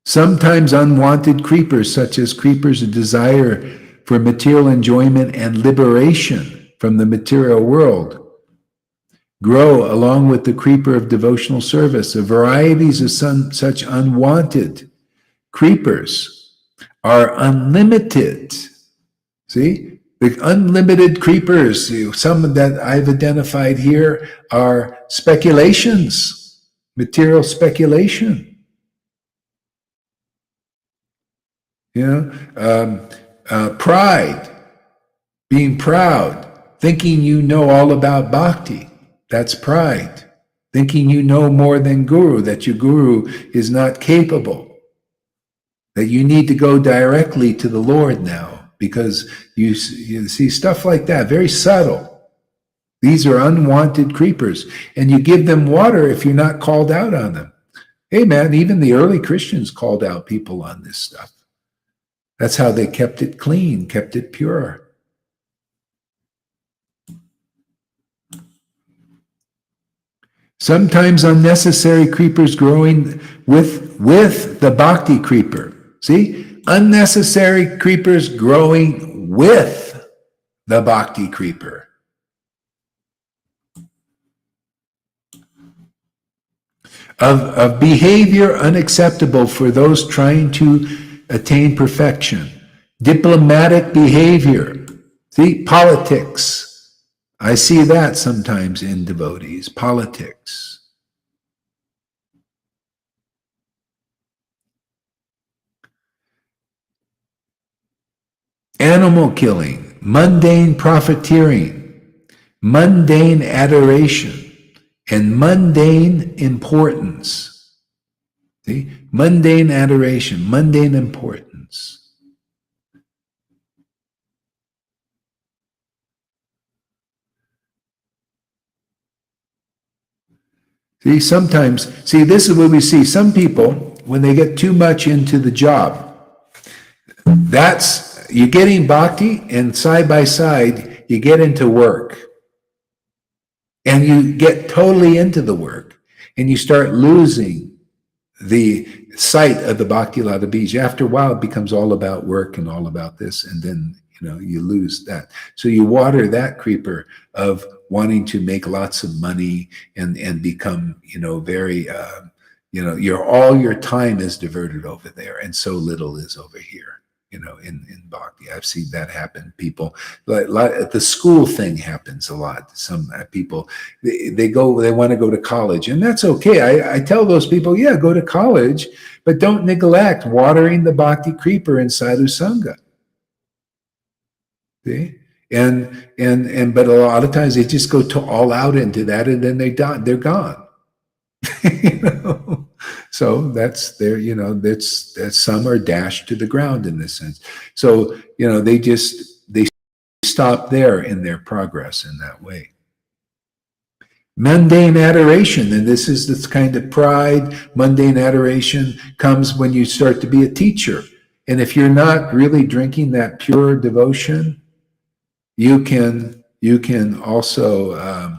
Sometimes unwanted creepers, such as creepers of desire for material enjoyment and liberation from the material world, grow along with the creeper of devotional service. The varieties of such unwanted creepers are unlimited. See, the unlimited creepers, some that I've identified here are speculations, material speculation. Pride, being proud, thinking you know all about bhakti. That's pride. Thinking you know more than Guru, that your Guru is not capable, that you need to go directly to the Lord now. Because you see stuff like that, very subtle. These are unwanted creepers. And you give them water if you're not called out on them. Hey man, even the early Christians called out people on this stuff. That's how they kept it clean, kept it pure. Sometimes unnecessary creepers growing with the bhakti creeper. See? Unnecessary creepers growing with the bhakti creeper. Of behavior unacceptable for those trying to attain perfection. Diplomatic behavior. See, politics. I see that sometimes in devotees. Politics. Animal killing, mundane profiteering, mundane adoration, and mundane importance. See? Mundane adoration, mundane importance. See, sometimes, this is what we see. Some people, when they get too much into the job, you're getting bhakti, and side by side, you get into work. And you get totally into the work, and you start losing the sight of the Bhakti Lata Bij. After a while, it becomes all about work and all about this, and then you lose that. So you water that creeper of wanting to make lots of money and become very all your time is diverted over there, and so little is over here. In bhakti, I've seen that happen. People, like the school thing happens a lot. Some people, they want to go to college, and that's okay. I tell those people, yeah, go to college, but don't neglect watering the bhakti creeper in Sadhu Sangha. See, but a lot of times they just go all out into that, and then they're gone. So that's there, that's some are dashed to the ground in this sense. So, they stop there in their progress in that way. Mundane adoration, and this is this kind of pride. Mundane adoration comes when you start to be a teacher. And if you're not really drinking that pure devotion, you can also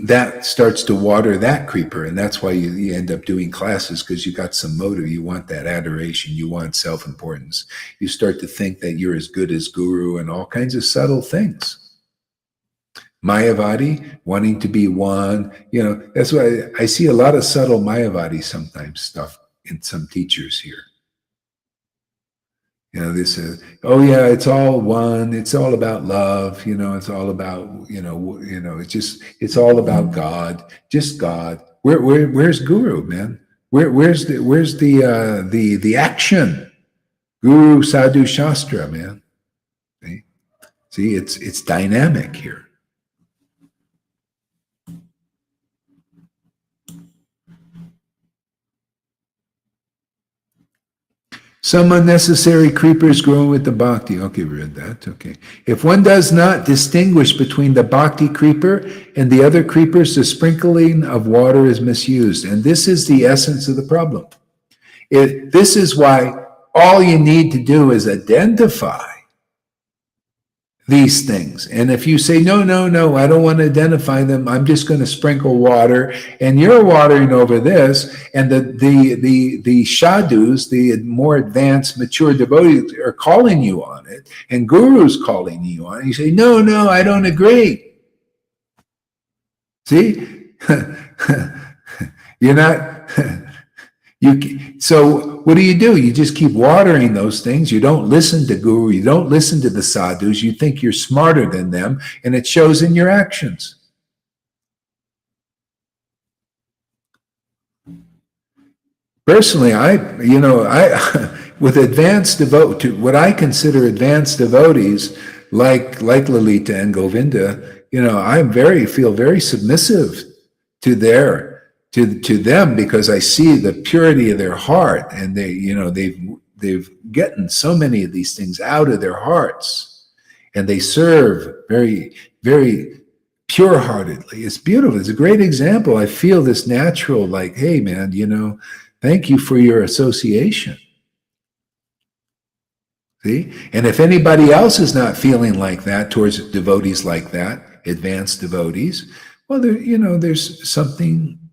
that starts to water that creeper, and that's why you end up doing classes, because you got some motive. You want that adoration, you want self-importance. You start to think that you're as good as guru, and all kinds of subtle things. Mayavadi, wanting to be one, that's why I see a lot of subtle Mayavadi sometimes stuff in some teachers here. This oh yeah, it's all one. It's all about love. It's all about it's all about God. Just God. Where's Guru, man? Where's the action? Guru, Sadhu, Shastra, man. See, it's dynamic here. Some unnecessary creepers growing with the bhakti. Okay, we read that. Okay. If one does not distinguish between the bhakti creeper and the other creepers, the sprinkling of water is misused. And this is the essence of the problem. This is why all you need to do is identify these things. And if you say, no, I don't want to identify them, I'm just going to sprinkle water, and you're watering over this, and the sadhus, the more advanced, mature devotees are calling you on it, and guru's calling you on it. You say, no, I don't agree. See? You're not... So what do? You just keep watering those things. You don't listen to guru. You don't listen to the sadhus. You think you're smarter than them, and it shows in your actions. Personally, I with advanced what I consider advanced devotees, like Lalita and Govinda, I feel very submissive to them, because I see the purity of their heart, and they've gotten so many of these things out of their hearts, and they serve very, very pure-heartedly. It's beautiful. It's a great example. I feel this natural, like, hey, man, thank you for your association. See? And if anybody else is not feeling like that towards devotees like that, advanced devotees, well, there's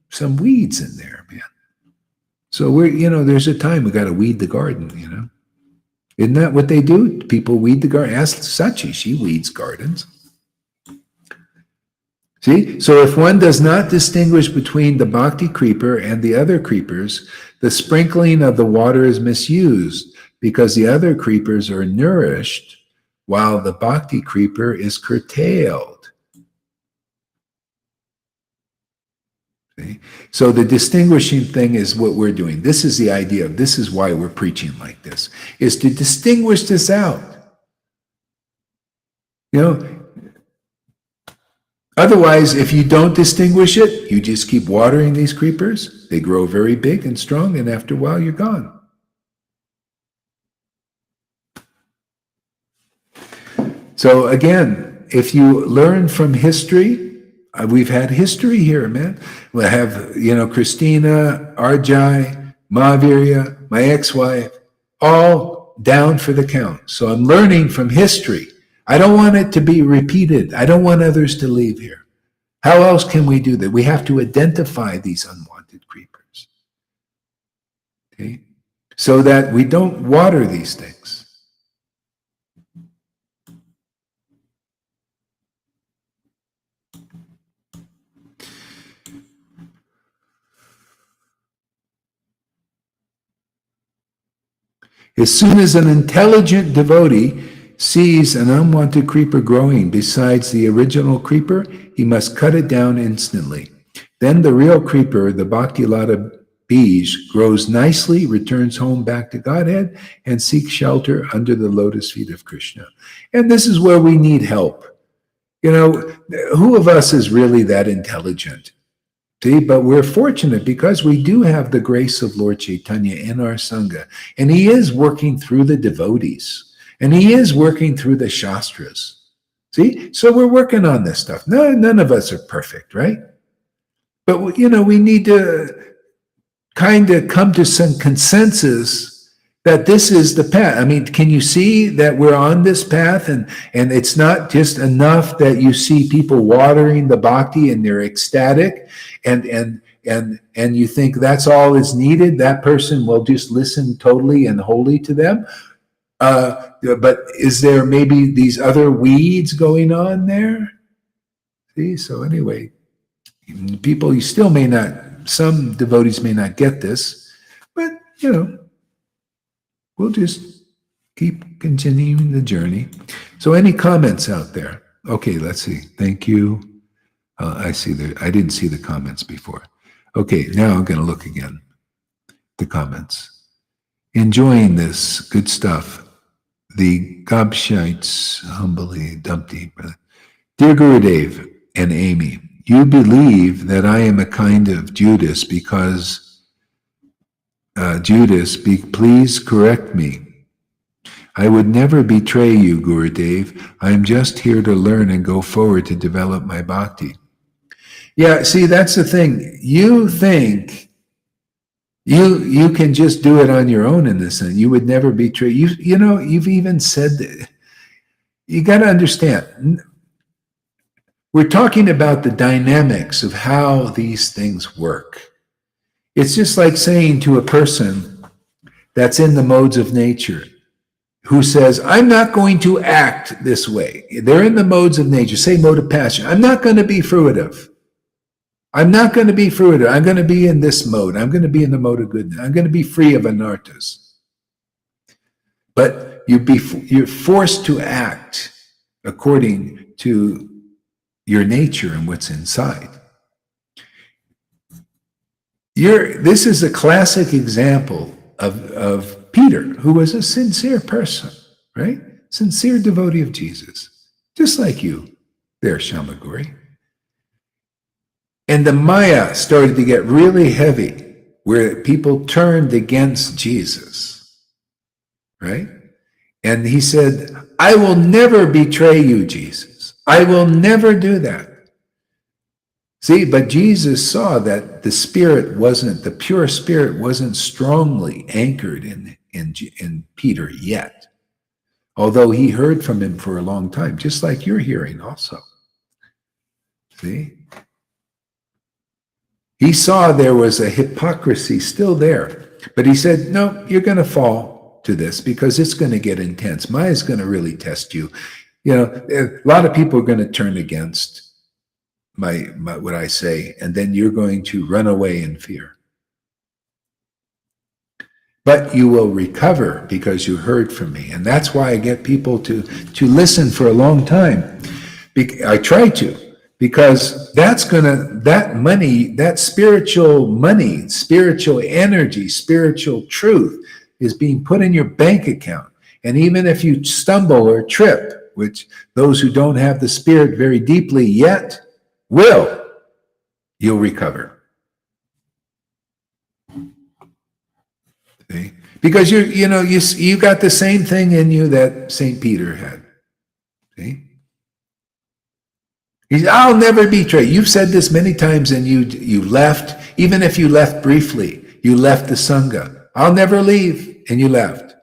some weeds in there, man. So there's a time we got to weed the garden, Isn't that what they do? People weed the garden. Ask Sachi, she weeds gardens. See? So if one does not distinguish between the bhakti creeper and the other creepers, the sprinkling of the water is misused, because the other creepers are nourished while the bhakti creeper is curtailed. Okay. So the distinguishing thing is what we're doing. This is the idea. This is why we're preaching like this, is to distinguish this out. Otherwise, if you don't distinguish it, you just keep watering these creepers. They grow very big and strong, and after a while, you're gone. So again, if you learn from history We've had history here, man. We have, Christina, Arjai, Mahavirya, my ex-wife, all down for the count. So I'm learning from history. I don't want it to be repeated. I don't want others to leave here. How else can we do that? We have to identify these unwanted creepers, okay? So that we don't water these things. As soon as an intelligent devotee sees an unwanted creeper growing besides the original creeper, he must cut it down instantly. Then the real creeper, the Bhaktilata Bij, grows nicely, returns home back to Godhead, and seeks shelter under the lotus feet of Krishna. And this is where we need help. Who of us is really that intelligent? See, but we're fortunate because we do have the grace of Lord Caitanya in our Sangha. And he is working through the devotees. And he is working through the Shastras. See? So we're working on this stuff. No, none of us are perfect, right? But, we need to kind of come to some consensus that this is the path. I mean, can you see that we're on this path? And it's not just enough that you see people watering the bhakti and they're ecstatic and you think that's all is needed. That person will just listen totally and wholly to them. But is there maybe these other weeds going on there? See, so anyway, people, you still may not, some devotees may not get this, but, we'll just keep continuing the journey. So any comments out there? Okay, let's see. Thank you. I see I didn't see the comments before. Okay, now I'm going to look again. The comments. Enjoying this good stuff. The Gobshites humbly Dumpty. Dear Gurudev and Amy, you believe that I am a kind of Judas because please correct me. I would never betray you, Gurudev. I am just here to learn and go forward to develop my bhakti. Yeah, see, that's the thing. You think you can just do it on your own in this sense. You would never betray. You've even said that. You got to understand. We're talking about the dynamics of how these things work. It's just like saying to a person that's in the modes of nature, who says, I'm not going to act this way. They're in the modes of nature, say mode of passion. I'm not going to be fruitive. I'm not going to be fruitive. I'm going to be in this mode. I'm going to be in the mode of goodness. I'm going to be free of anarthas. But you're forced to act according to your nature and what's inside. This is a classic example of Peter, who was a sincere person, right? Sincere devotee of Jesus, just like you there, Shamaguri. And the Maya started to get really heavy, where people turned against Jesus, right? And he said, I will never betray you, Jesus. I will never do that. See, but Jesus saw that the pure spirit wasn't strongly anchored in Peter yet. Although he heard from him for a long time, just like you're hearing also. See? He saw there was a hypocrisy still there. But he said, no, you're going to fall to this because it's going to get intense. Maya's going to really test you. A lot of people are going to turn against my what I say, and then you're going to run away in fear. But you will recover because you heard from me. And that's why I get people to listen for a long time. I try to, because that money, that spiritual money, spiritual energy, spiritual truth is being put in your bank account. And even if you stumble or trip, which those who don't have the spirit very deeply yet you'll recover. See? Because you got the same thing in you that St. Peter had. See? He said, I'll never betray. You've said this many times, and you left. Even if you left briefly, you left the Sangha. I'll never leave. And you left.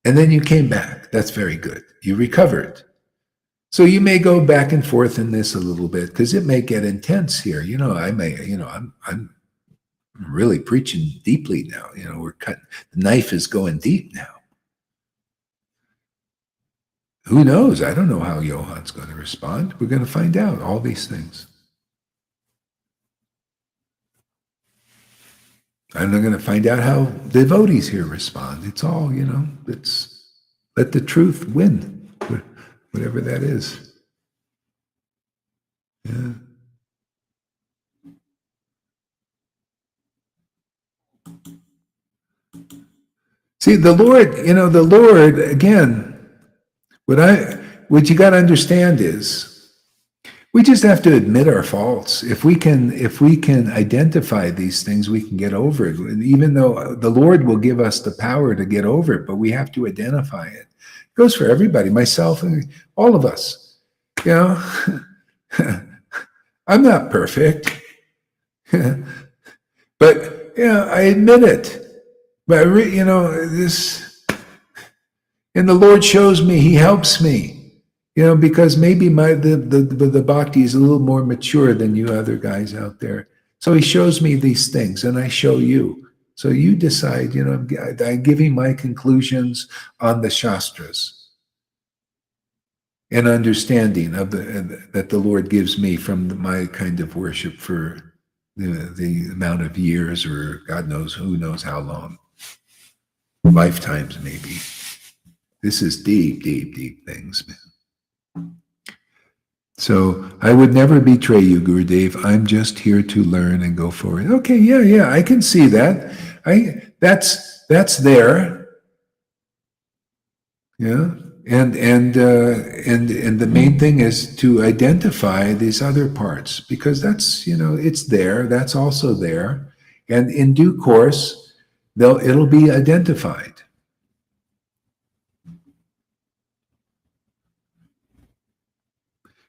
And then you came back. That's very good. You recovered. So you may go back and forth in this a little bit because it may get intense here. I'm really preaching deeply now. We're cutting, the knife is going deep now. Who knows? I don't know how Johan's going to respond. We're going to find out all these things. I'm going to find out how devotees here respond. It's all, it's let the truth win, whatever that is. Yeah. See, the Lord, again, what you got to understand is we just have to admit our faults. If we can identify these things, we can get over it. Even though the Lord will give us the power to get over it, but we have to identify it. It goes for everybody, myself, and all of us. I'm not perfect, but I admit it. But this, and the Lord shows me, He helps me. Because maybe the bhakti is a little more mature than you other guys out there. So He shows me these things, and I show you. So you decide, I'm giving my conclusions on the Shastras and understanding of that the Lord gives me from my kind of worship for the amount of years, or God knows, who knows how long, lifetimes maybe. This is deep, deep, deep things, man. So I would never betray you, Gurudev. I'm just here to learn and go forward. Okay, yeah, I can see that. That's there. Yeah, and the main thing is to identify these other parts, because that's it's there. That's also there, and in due course, it'll be identified.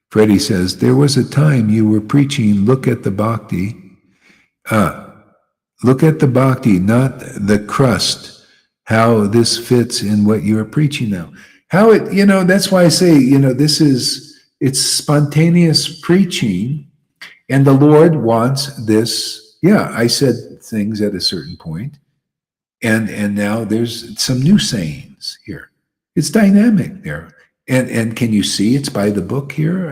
Freddie says, there was a time you were preaching, look at the bhakti. Look at the bhakti, not the crust, how this fits in what you're preaching now. How it, that's why I say, it's spontaneous preaching, and the Lord wants this. Yeah, I said things at a certain point, and now there's some new sayings here. It's dynamic there. And can you see it's by the book here?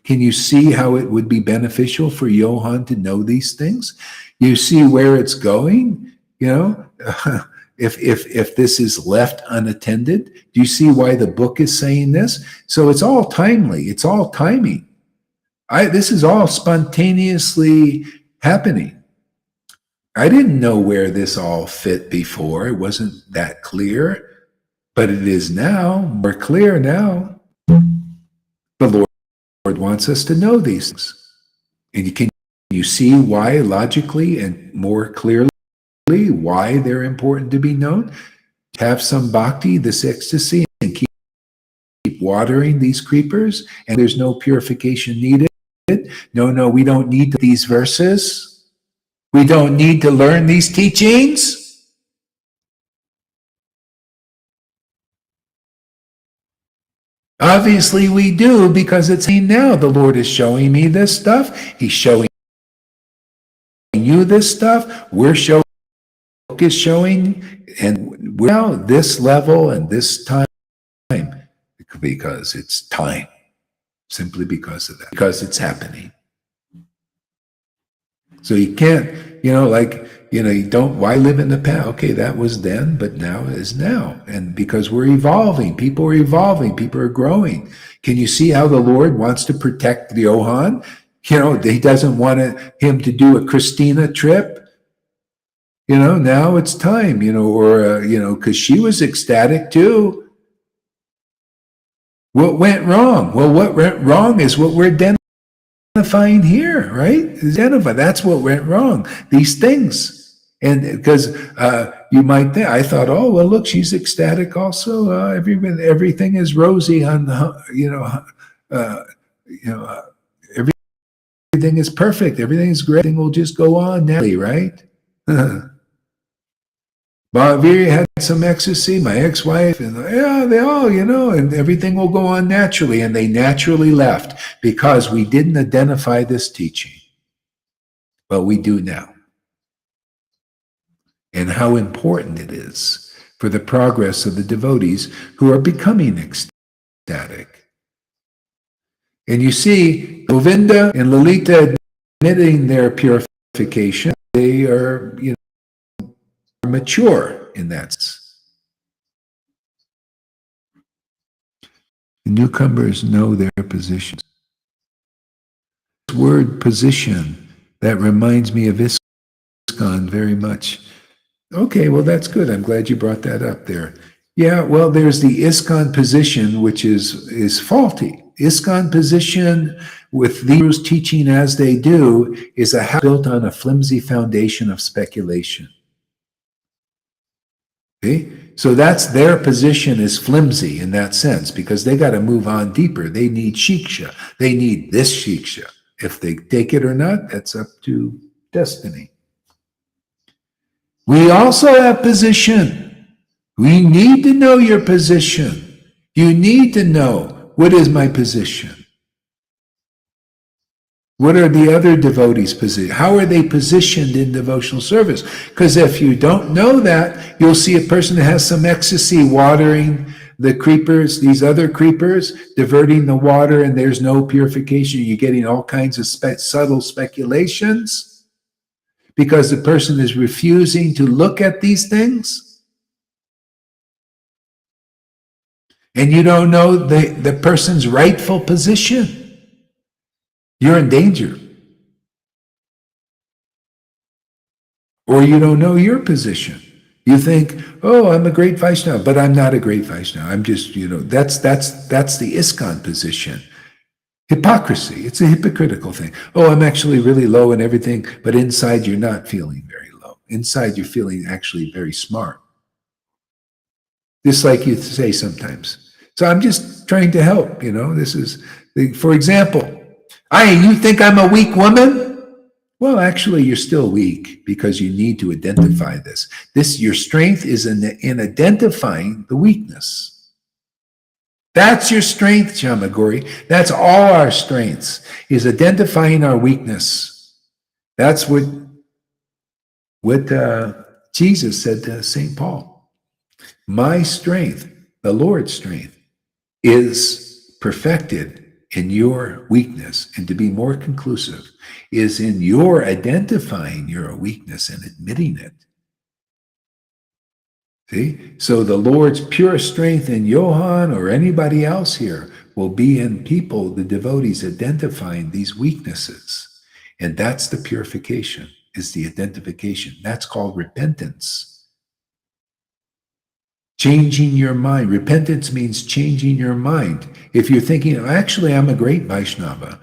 Can you see how it would be beneficial for Johan to know these things? You see where it's going? If this is left unattended, do you see why the book is saying this? So it's all timely. It's all timing. This is all spontaneously happening. I didn't know where this all fit before. It wasn't that clear. But it is now, more clear now. The Lord wants us to know these things. And can you see why logically and more clearly why they're important to be known? Have some bhakti, this ecstasy, and keep watering these creepers, and there's no purification needed. No, we don't need these verses. We don't need to learn these teachings. Obviously we do, because it's now the Lord is showing me this stuff. He's showing you this stuff. We're showing, is showing, and we're now this level and this time, because it's time, simply because of that, because it's happening. So you can't, you don't, why live in the past? Okay, that was then, but now is now. And because we're evolving, people are evolving, people are growing. Can you see how the Lord wants to protect Johan? He doesn't want him to do a Christina trip. Now it's time, because she was ecstatic too. What went wrong? Well, what went wrong is what we're identifying here, right? Identify. That's what went wrong. These things. And because you might think, I thought, oh, well, look, she's ecstatic also. Everything is rosy on the, everything is perfect, everything is great, everything will just go on naturally, right? Mahavir had some ecstasy, my ex-wife, and yeah, they all, and everything will go on naturally. And they naturally left because we didn't identify this teaching. But we do now. And how important it is for the progress of the devotees who are becoming ecstatic. And you see, Govinda and Lalita admitting their purification, they are, mature in that sense. The newcomers know their positions. This word position, that reminds me of ISKCON very much. Okay, well, that's good. I'm glad you brought that up there. Yeah, well, there's the ISKCON position, which is faulty. ISKCON position with the Gurus teaching as they do is a house built on a flimsy foundation of speculation. See? So that's their position is flimsy in that sense because they got to move on deeper. They need shiksha. They need this shiksha. If they take it or not, that's up to destiny. We also have position. We need to know your position. You need to know, what is my position? What are the other devotees' position? How are they positioned in devotional service? Because if you don't know that, you'll see a person that has some ecstasy watering the creepers, these other creepers, diverting the water, and there's no purification. You're getting all kinds of subtle speculations because the person is refusing to look at these things. And you don't know the person's rightful position. You're in danger. Or you don't know your position. You think, oh, I'm a great Vaishnava, but I'm not a great Vaishnava. I'm just, that's the ISKCON position. Hypocrisy. It's a hypocritical thing. Oh, I'm actually really low and everything, but inside you're not feeling very low. Inside you're feeling actually very smart. Just like you say sometimes. So I'm just trying to help, this is, for example, you think I'm a weak woman? Well, actually, you're still weak because you need to identify this. Your strength is in identifying the weakness. That's your strength, Shamagori. That's all our strengths, is identifying our weakness. That's what Jesus said to St. Paul. My strength, the Lord's strength, is perfected in your weakness, and to be more conclusive, is in your identifying your weakness and admitting it. See? So the Lord's pure strength in Johann or anybody else here will be in people, the devotees, identifying these weaknesses. And that's the purification, is the identification. That's called repentance. Changing your mind. Repentance means changing your mind. If you're thinking, actually, I'm a great Vaishnava,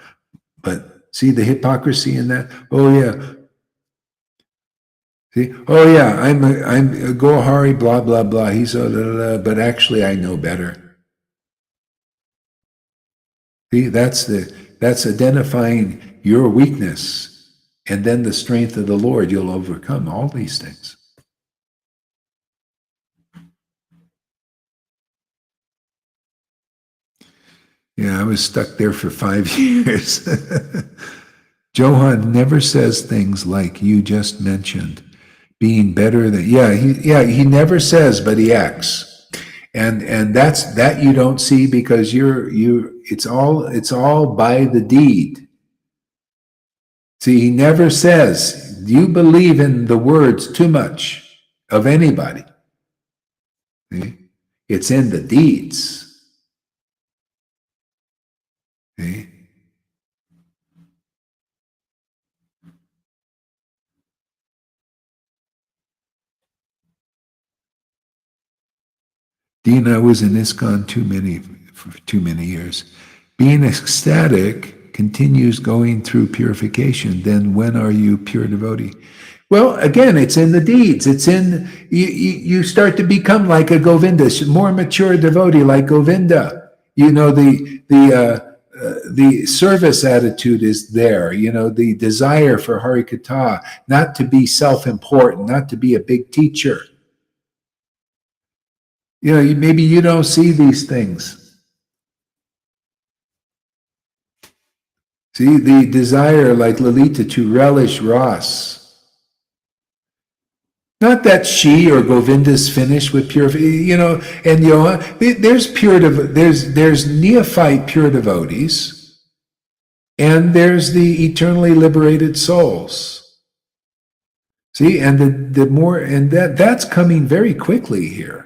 but see the hypocrisy in that? Oh, yeah. See? Oh, yeah, I'm a Gohari, blah, blah, blah. He's but actually, I know better. See, that's identifying your weakness, and then the strength of the Lord, you'll overcome all these things. Yeah, I was stuck there for 5 years. Johann never says things like you just mentioned, being better than, he never says, but he acts. And that you don't see because it's all by the deed. See, he never says, you believe in the words too much of anybody. See? It's in the deeds. See? Dina was in ISKCON for too many years. Being ecstatic continues going through purification. Then when are you pure devotee? Well, again, it's in the deeds. It's in, you start to become like a Govinda, more mature devotee like Govinda. The the service attitude is there, the desire for Harikatha, not to be self-important, not to be a big teacher. Maybe you don't see these things. See, the desire, like Lalita, to relish Ras. Not that she or Govinda's finished with pure, and there's there's neophyte pure devotees, and there's the eternally liberated souls. See, and the more, and that's coming very quickly here.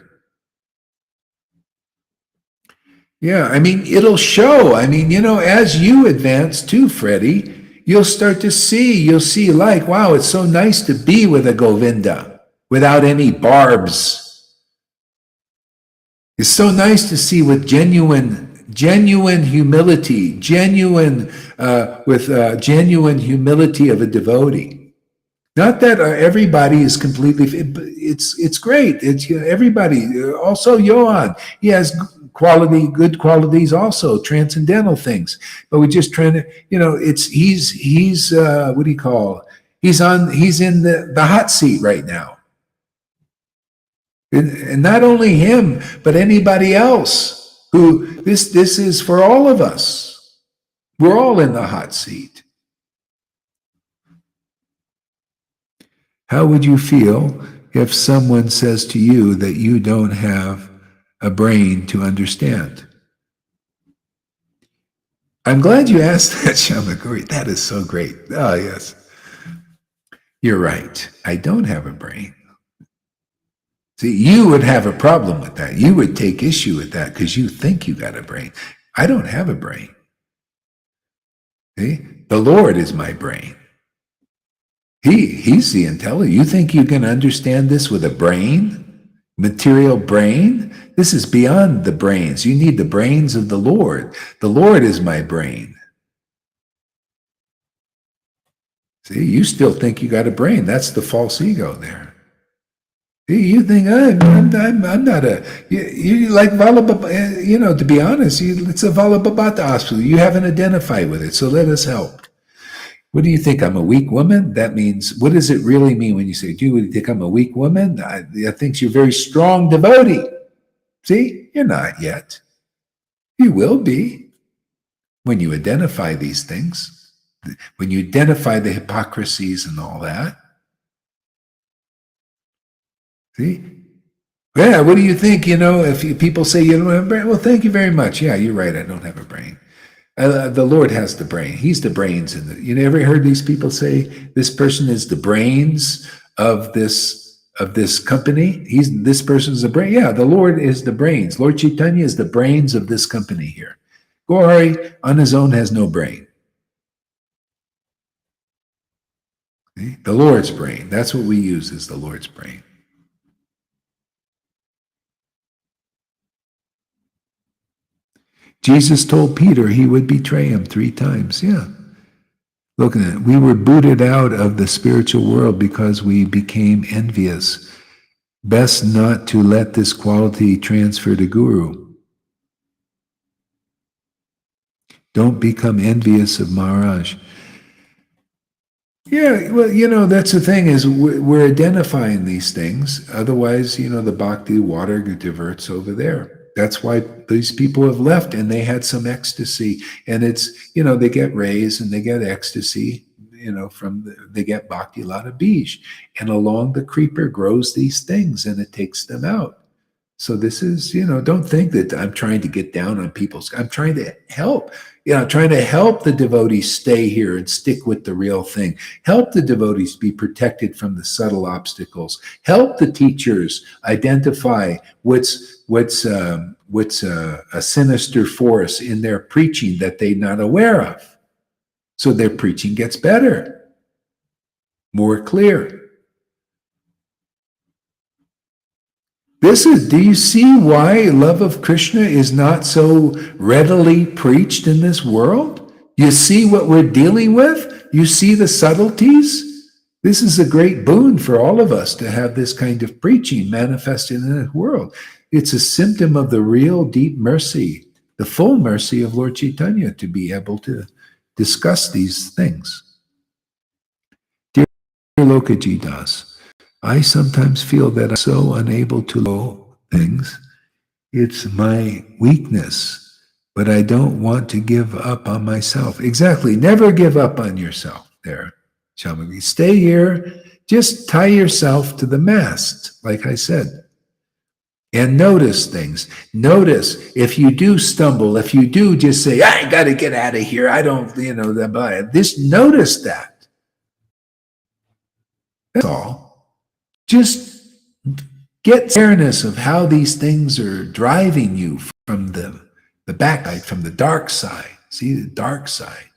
Yeah, I mean, it'll show. I mean, as you advance too, Freddie, you'll see like, wow, it's so nice to be with a Govinda without any barbs. It's so nice to see with genuine humility, genuine humility of a devotee. Not that everybody is completely, it's great. It's everybody. Also, Johan, he has good qualities also, transcendental things. But we're just trying to, he's what do you call? He's in the hot seat right now. And not only him, but anybody else who this is for all of us. We're all in the hot seat. How would you feel if someone says to you that you don't have a brain to understand? I'm glad you asked that, Shamakuri. That is so great. Oh, yes. You're right. I don't have a brain. See, you would have a problem with that. You would take issue with that because you think you got a brain. I don't have a brain. See? The Lord is my brain. He's the intelligent. You think you can understand this with a brain? Material brain? This is beyond the brains. You need the brains of the Lord. The Lord is my brain. See, you still think you got a brain. That's the false ego there. You think I'm not a, you like Valabhabata, to be honest, it's a Valabhabata hospital. You haven't identified with it, so let us help. What do you think? I'm a weak woman? That means, what does it really mean when you say, do you think I'm a weak woman? I think you're a very strong devotee. See, you're not yet. You will be when you identify these things, when you identify the hypocrisies and all that. See? Yeah, what do you think, if people say you don't have a brain? Well, thank you very much. Yeah, you're right, I don't have a brain. The Lord has the brain. He's the brains. You ever heard these people say, this person is the brains of this company? This person's the brain. Yeah, the Lord is the brains. Lord Caitanya is the brains of this company here. Gauri, on his own, has no brain. See? The Lord's brain. That's what we use, is the Lord's brain. Jesus told Peter he would betray him 3 times. Yeah. Look at it. We were booted out of the spiritual world because we became envious. Best not to let this quality transfer to Guru. Don't become envious of Maharaj. Yeah, well, that's the thing, is we're identifying these things. Otherwise, the bhakti water diverts over there. That's why these people have left, and they had some ecstasy, and it's, they get rays and they get ecstasy, they get bhakti lata bij, and along the creeper grows these things, and it takes them out. So this is, don't think that I'm trying to get down on people's, I'm trying to help, trying to help the devotees stay here and stick with the real thing. Help the devotees be protected from the subtle obstacles. Help the teachers identify what's a sinister force in their preaching that they're not aware of. So their preaching gets better, more clear. Do you see why love of Krishna is not so readily preached in this world? You see what we're dealing with? You see the subtleties? This is a great boon for all of us to have this kind of preaching manifested in the world. It's a symptom of the real deep mercy the full mercy of Lord Caitanya to be able to discuss these things. Dear Lokaji Das, I sometimes feel that I'm so unable to know things. It's my weakness, but I don't want to give up on myself. Exactly. Never give up on yourself there, Shamagi. Stay here. Just tie yourself to the mast, like I said. And notice things. Notice if you do stumble, if you do just say, I got to get out of here. I don't, just notice that. That's all. Just get awareness of how these things are driving you from the back side, from the dark side. See, the dark side.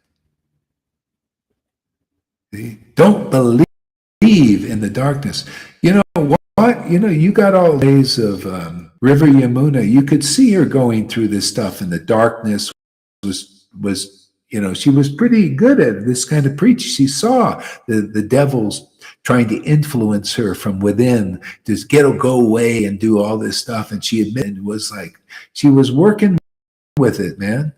See? Don't believe in the darkness. You know what? You got all days of River Yamuna. You could see her going through this stuff, and the darkness was she was pretty good at this kind of preach. She saw the devils trying to influence her from within, just go away and do all this stuff. And she admitted it was like she was working with it, man.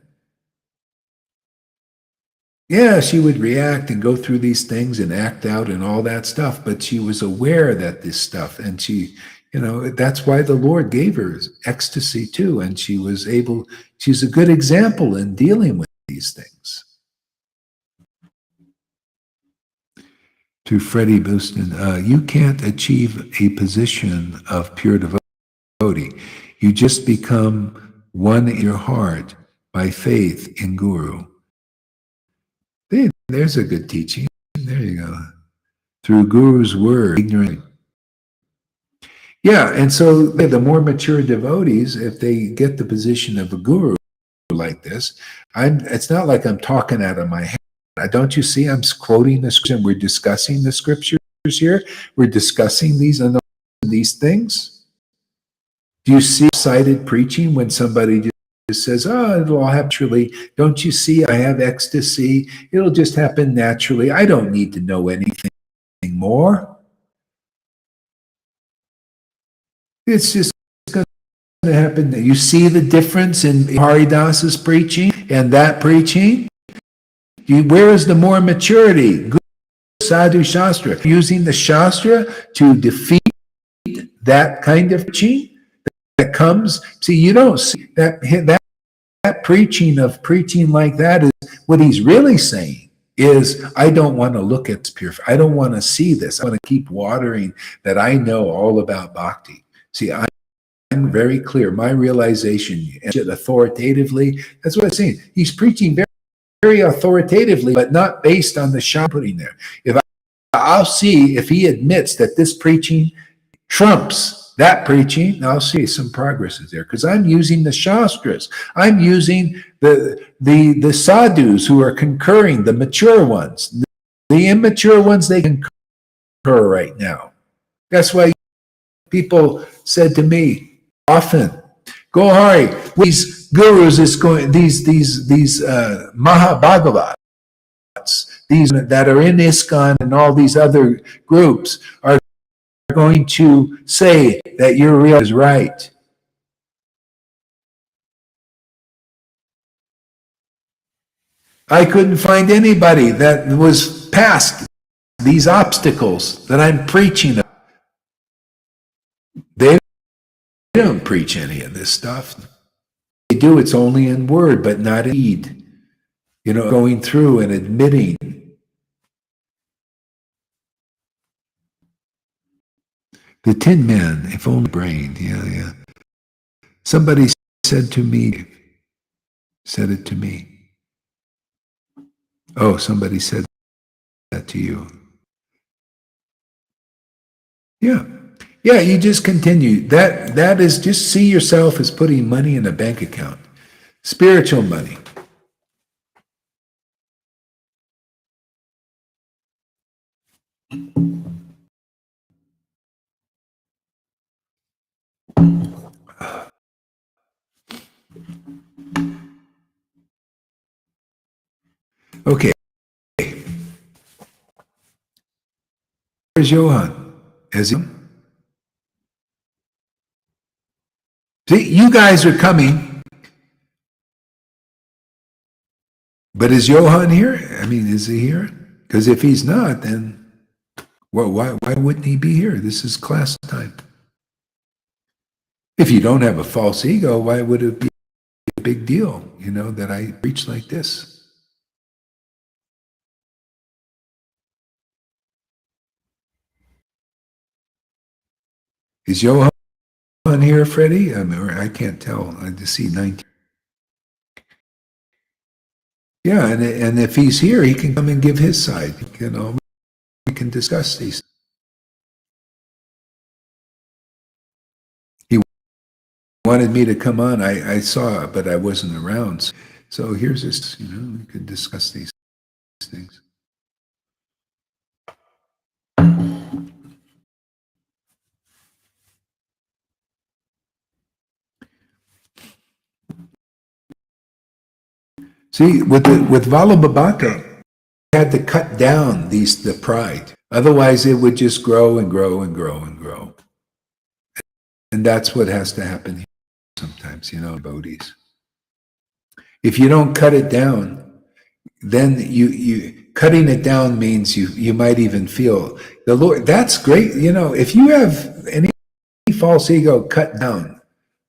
Yeah, she would react and go through these things and act out and all that stuff, but she was aware that this stuff, and she, that's why the Lord gave her ecstasy too, and she's a good example in dealing with these things. To Freddie Booston, you can't achieve a position of pure devotee. You just become one in your heart by faith in Guru. There's a good teaching. There you go. Through Guru's word, ignorant. Yeah, and so the more mature devotees, if they get the position of a guru like this, it's not like I'm talking out of my head. Don't you see I'm quoting the scripture and we're discussing the scriptures here? We're discussing these things. Do you see cited preaching when somebody just says, it'll all happen naturally. Don't you see I have ecstasy? It'll just happen naturally. I don't need to know anything more. It's just going to happen. You see the difference in Haridas's preaching and that preaching? Where is the more maturity? Sadhu Shastra. Using the Shastra to defeat that kind of preaching that comes. See, you don't see that preaching like that is what he's really saying is, I don't want to look at pure. I don't want to see this. I want to keep watering that I know all about bhakti. See, I'm very clear. My realization, authoritatively, that's what I'm saying. He's preaching very authoritatively, but not based on the shah putting there. I'll see if he admits that this preaching trumps that preaching, I'll see some progress is there, because I'm using the Shastras. I'm using the sadhus who are concurring, the mature ones. The immature ones, they concur right now. That's why people said to me often, Gohari, these gurus is going, these Mahabhagavats, these that are in ISKCON and all these other groups are going to say that your real is right. I couldn't find anybody that was past these obstacles that I'm preaching. They don't preach any of this stuff. They do, it's only in word, but not in deed. Going through and admitting. The Tin Man, if only brain, yeah. Somebody said it to me. Oh, somebody said that to you. Yeah, you just continue. That is, just see yourself as putting money in a bank account. Spiritual money. Okay. Where's Johan? See, you guys are coming. But is Johan here? I mean, is he here? Because if he's not, then well, why wouldn't he be here? This is class time. If you don't have a false ego, why would it be a big deal, that I preach like this? Is Johan here, Freddie? I can't tell. I just see 19. Yeah, and if he's here, he can come and give his side. We can discuss these. He wanted me to come on. I saw it, but I wasn't around. So here's this, we could discuss these things. See, with Valabhabhata, had to cut down the pride. Otherwise, it would just grow and grow and grow and grow. And that's what has to happen here sometimes, devotees. If you don't cut it down, then you cutting it down means you might even feel the Lord. That's great. If you have any false ego cut down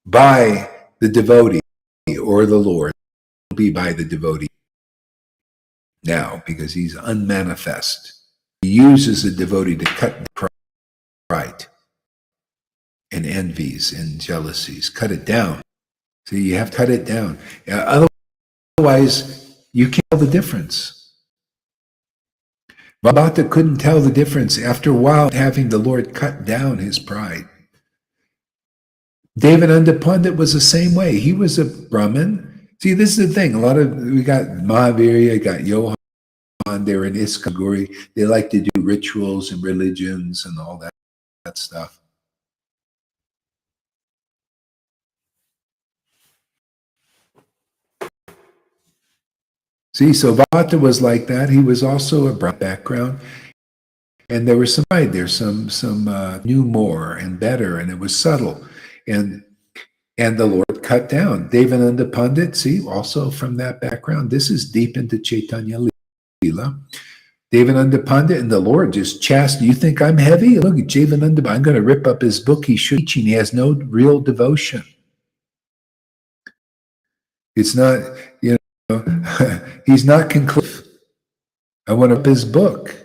by the devotee or the Lord, will be by the devotee now, because he's unmanifest. He uses the devotee to cut the pride and envies and jealousies. Cut it down. So you have to cut it down. Otherwise, you can't tell the difference. Bhagavata couldn't tell the difference after a while, having the Lord cut down his pride. Devananda Pandit was the same way. He was a Brahmin. See, this is the thing. We got Mahavirya, got Johan. They were in Iskaguri. They like to do rituals and religions and all that stuff. See, so Bhata was like that. He was also a Brahmin background. And there was some pride there, some knew more and better, and it was subtle. And the Lord cut down. Devananda Pandit, see, also from that background. This is deep into Chaitanya Leela. Devananda Pandit and the Lord just chastised. You think I'm heavy? Look at Devananda. I'm going to rip up his book. He's teaching. He has no real devotion. It's not, he's not conclusive. I want to rip his book.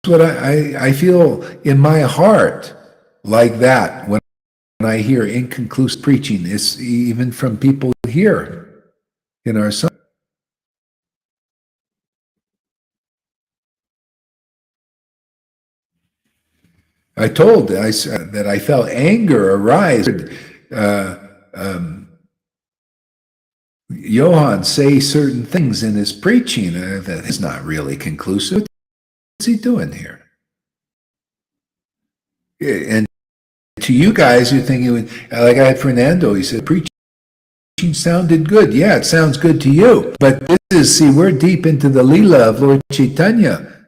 That's what I feel in my heart like that when I hear inconclusive preaching. It's even from people here in our son. I told that I felt anger arise. Johan say certain things in his preaching that is not really conclusive. What's he doing here? And to you guys, you're thinking, like I had Fernando, he said, preaching sounded good. Yeah, it sounds good to you. But we're deep into the Leela of Lord Caitanya.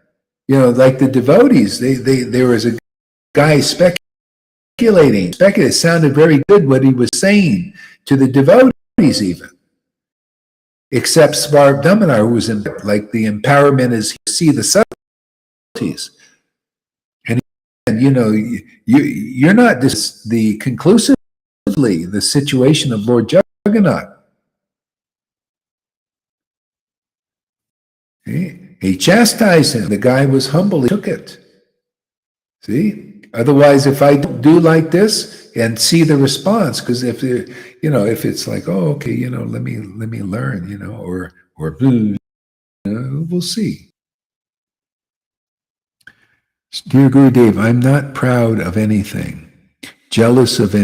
Like the devotees, there was a guy speculating. It sounded very good what he was saying to the devotees even. Except Svarv Damanar, who was like the empowerment is see the subtleties. And you're not just the conclusively the situation of Lord Jagannath. He chastised him. The guy was humble. He took it. See? Otherwise, if I do like this and see the response, because if it's like, oh, okay, let me learn, or we'll see. Dear Gurudev, I'm not proud of anything, jealous of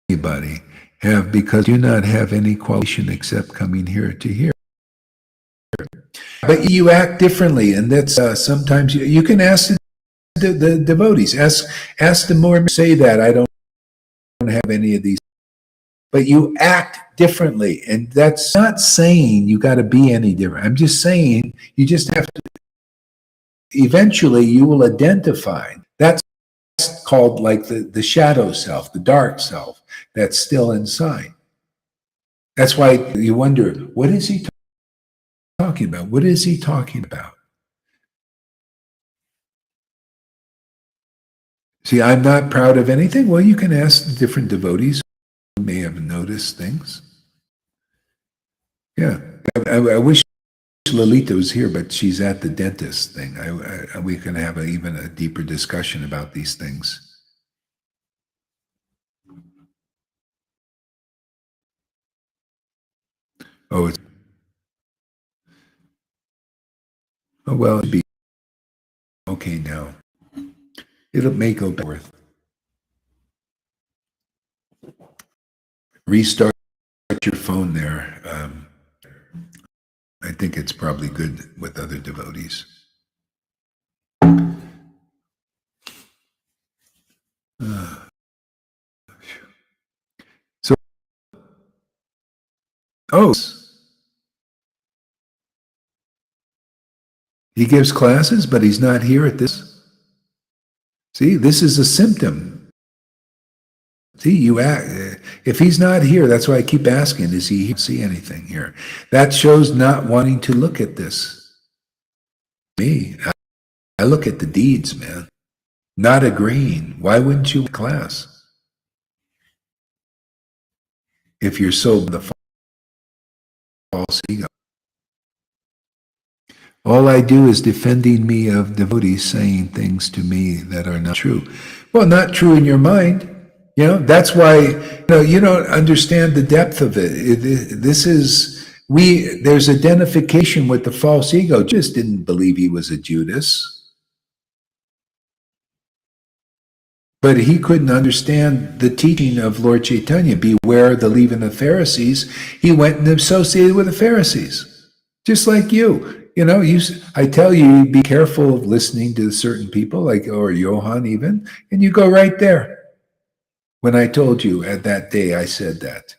anybody, because I do not have any qualification except coming here to hear. But you act differently, and that's sometimes you can ask the devotees, ask them more. Say that I don't have any of these, but you act differently, and that's not saying you got to be any different. I'm just saying you just have to. Eventually, you will identify. That's called like the shadow self, the dark self that's still inside. That's why you wonder, what is he talking about? What is he talking about? See, I'm not proud of anything. Well, you can ask the different devotees who may have noticed things. Yeah, I wish Lalita was here, but she's at the dentist thing. We can have even a deeper discussion about these things. Oh, well, it'll be okay now. It may go forth. Restart your phone there. I think it's probably good with other devotees. So, he gives classes, but he's not here at this. See, this is a symptom. See, if he's not here, that's why I keep asking, is he here? See anything here? That shows not wanting to look at this. Me, I look at the deeds, man. Not agreeing. Why wouldn't you class? If you're so the false ego. All I do is defending me of devotees saying things to me that are not true. Well, not true in your mind. You know, that's why, you don't understand the depth of it. There's identification with the false ego. Just didn't believe he was a Judas. But he couldn't understand the teaching of Lord Caitanya. Beware the leaven of Pharisees. He went and associated with the Pharisees. Just like you. I tell you, be careful of listening to certain people, or Johan even, and you go right there. When I told you at that day, I said that.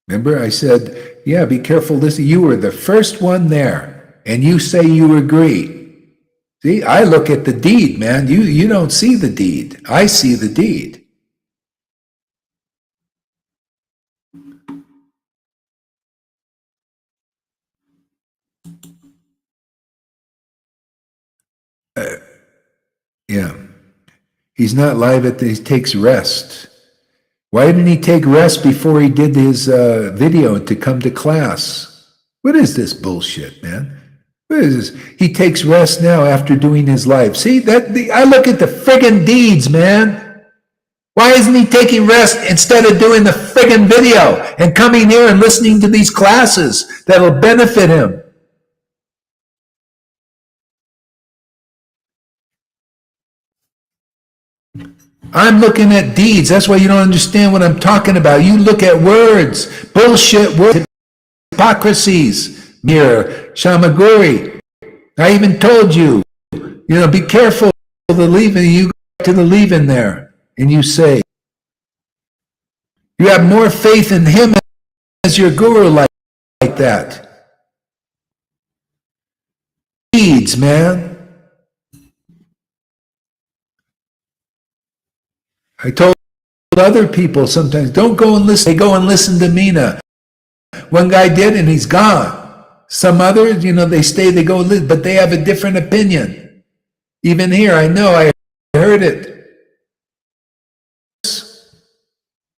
Remember, I said, yeah, be careful listening. You were the first one there, and you say you agree. See, I look at the deed, man. You don't see the deed. I see the deed. Yeah. He's not live he takes rest. Why didn't he take rest before he did his video to come to class? What is this bullshit, man? What is this? He takes rest now after doing his live. See, I look at the friggin' deeds, man. Why isn't he taking rest instead of doing the friggin' video and coming here and listening to these classes that'll benefit him? I'm looking at deeds. That's why you don't understand what I'm talking about. You look at words, bullshit words, hypocrisies. Mere Shamaguri. I even told you, be careful of the leaving. You go to the leaving there, and you say, you have more faith in him as your guru like that. Deeds, man. I told other people sometimes, don't go and listen. They go and listen to Meena. One guy did, and he's gone. Some others, they stay, they go and listen, but they have a different opinion. Even here, I know, I heard it.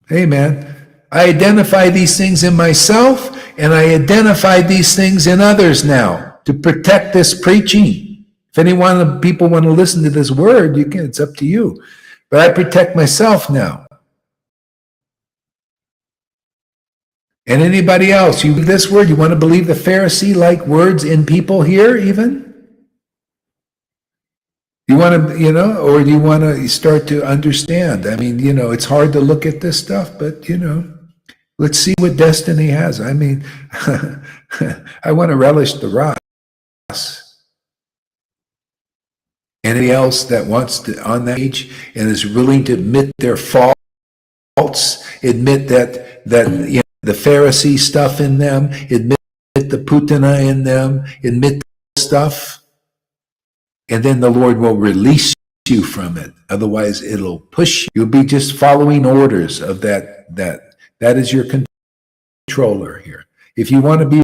Hey, man, I identify these things in myself, and I identify these things in others now to protect this preaching. If people want to listen to this word, you can. It's up to you. But I protect myself now. And anybody else, you this word, you want to believe the Pharisee-like words in people here even? You want to, or do you want to start to understand? I mean, it's hard to look at this stuff, but, let's see what destiny has. I mean, I want to relish the Ras. Anybody else that wants to, on that age, and is willing to admit their faults, admit that the Pharisee stuff in them, admit the Putana in them, admit the stuff, and then the Lord will release you from it. Otherwise, it'll push you. You'll be just following orders of that That is your controller here. If you want to be,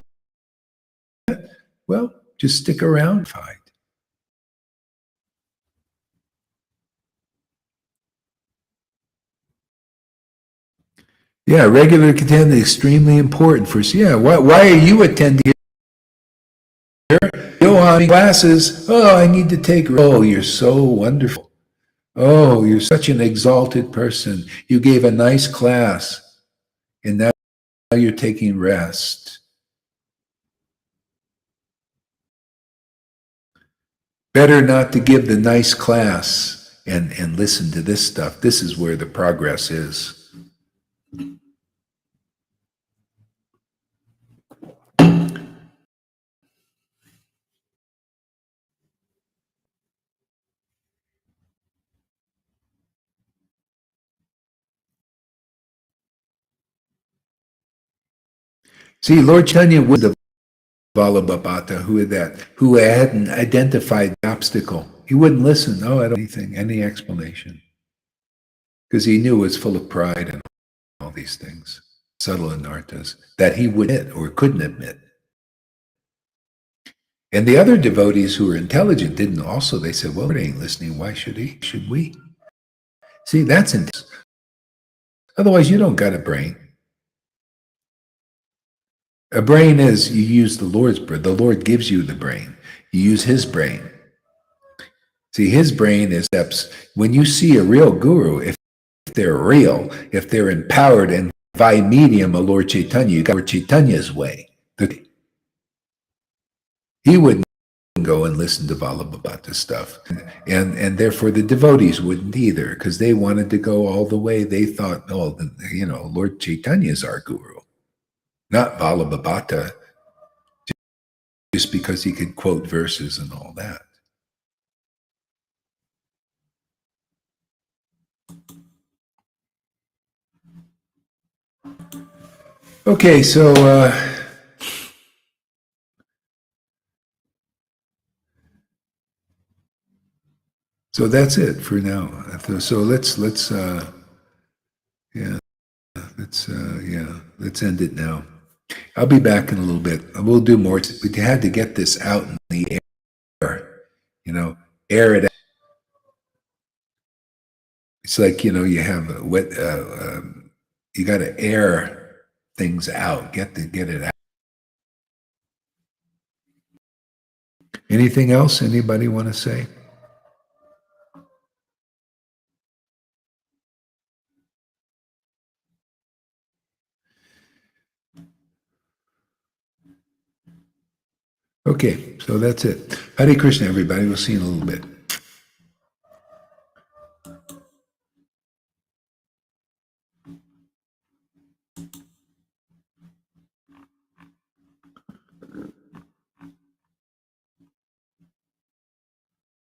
well, just stick around. Yeah, regular attendance is extremely important for us. Yeah, why are you attending here? You on classes. Oh, I need to take. Oh, you're so wonderful. Oh, you're such an exalted person. You gave a nice class, and now you're taking rest. Better not to give the nice class and listen to this stuff. This is where the progress is. See, Lord Caitanya was the Valabhabhata who hadn't identified the obstacle. He wouldn't listen. Oh, I don't anything, any explanation. Because he knew it was full of pride and all these things, subtle anarthas, that he would admit or couldn't admit. And the other devotees who were intelligent didn't also. They said, well, it ain't listening. Why should he? Should we? See, that's intense. Otherwise, you don't got a brain. A brain is, you use the Lord's brain. The Lord gives you the brain. You use his brain. See, his brain is steps. When you see a real guru, if they're real, if they're empowered and by medium of Lord Caitanya, you got Lord Chaitanya's way. He wouldn't go and listen to Valabhabhata stuff. And therefore the devotees wouldn't either, because they wanted to go all the way. They thought, oh, Lord Chaitanya is our guru, not Valabhabhata, just because he could quote verses and all that. Okay, so that's it for now. So let's end it now. I'll be back in a little bit. We'll do more. We had to get this out in the air, air it out. It's like, you have a wet, you got to air things out, get it out. Anything else anybody want to say? Okay, so that's it. Hare Krishna, everybody. We'll see you in a little bit.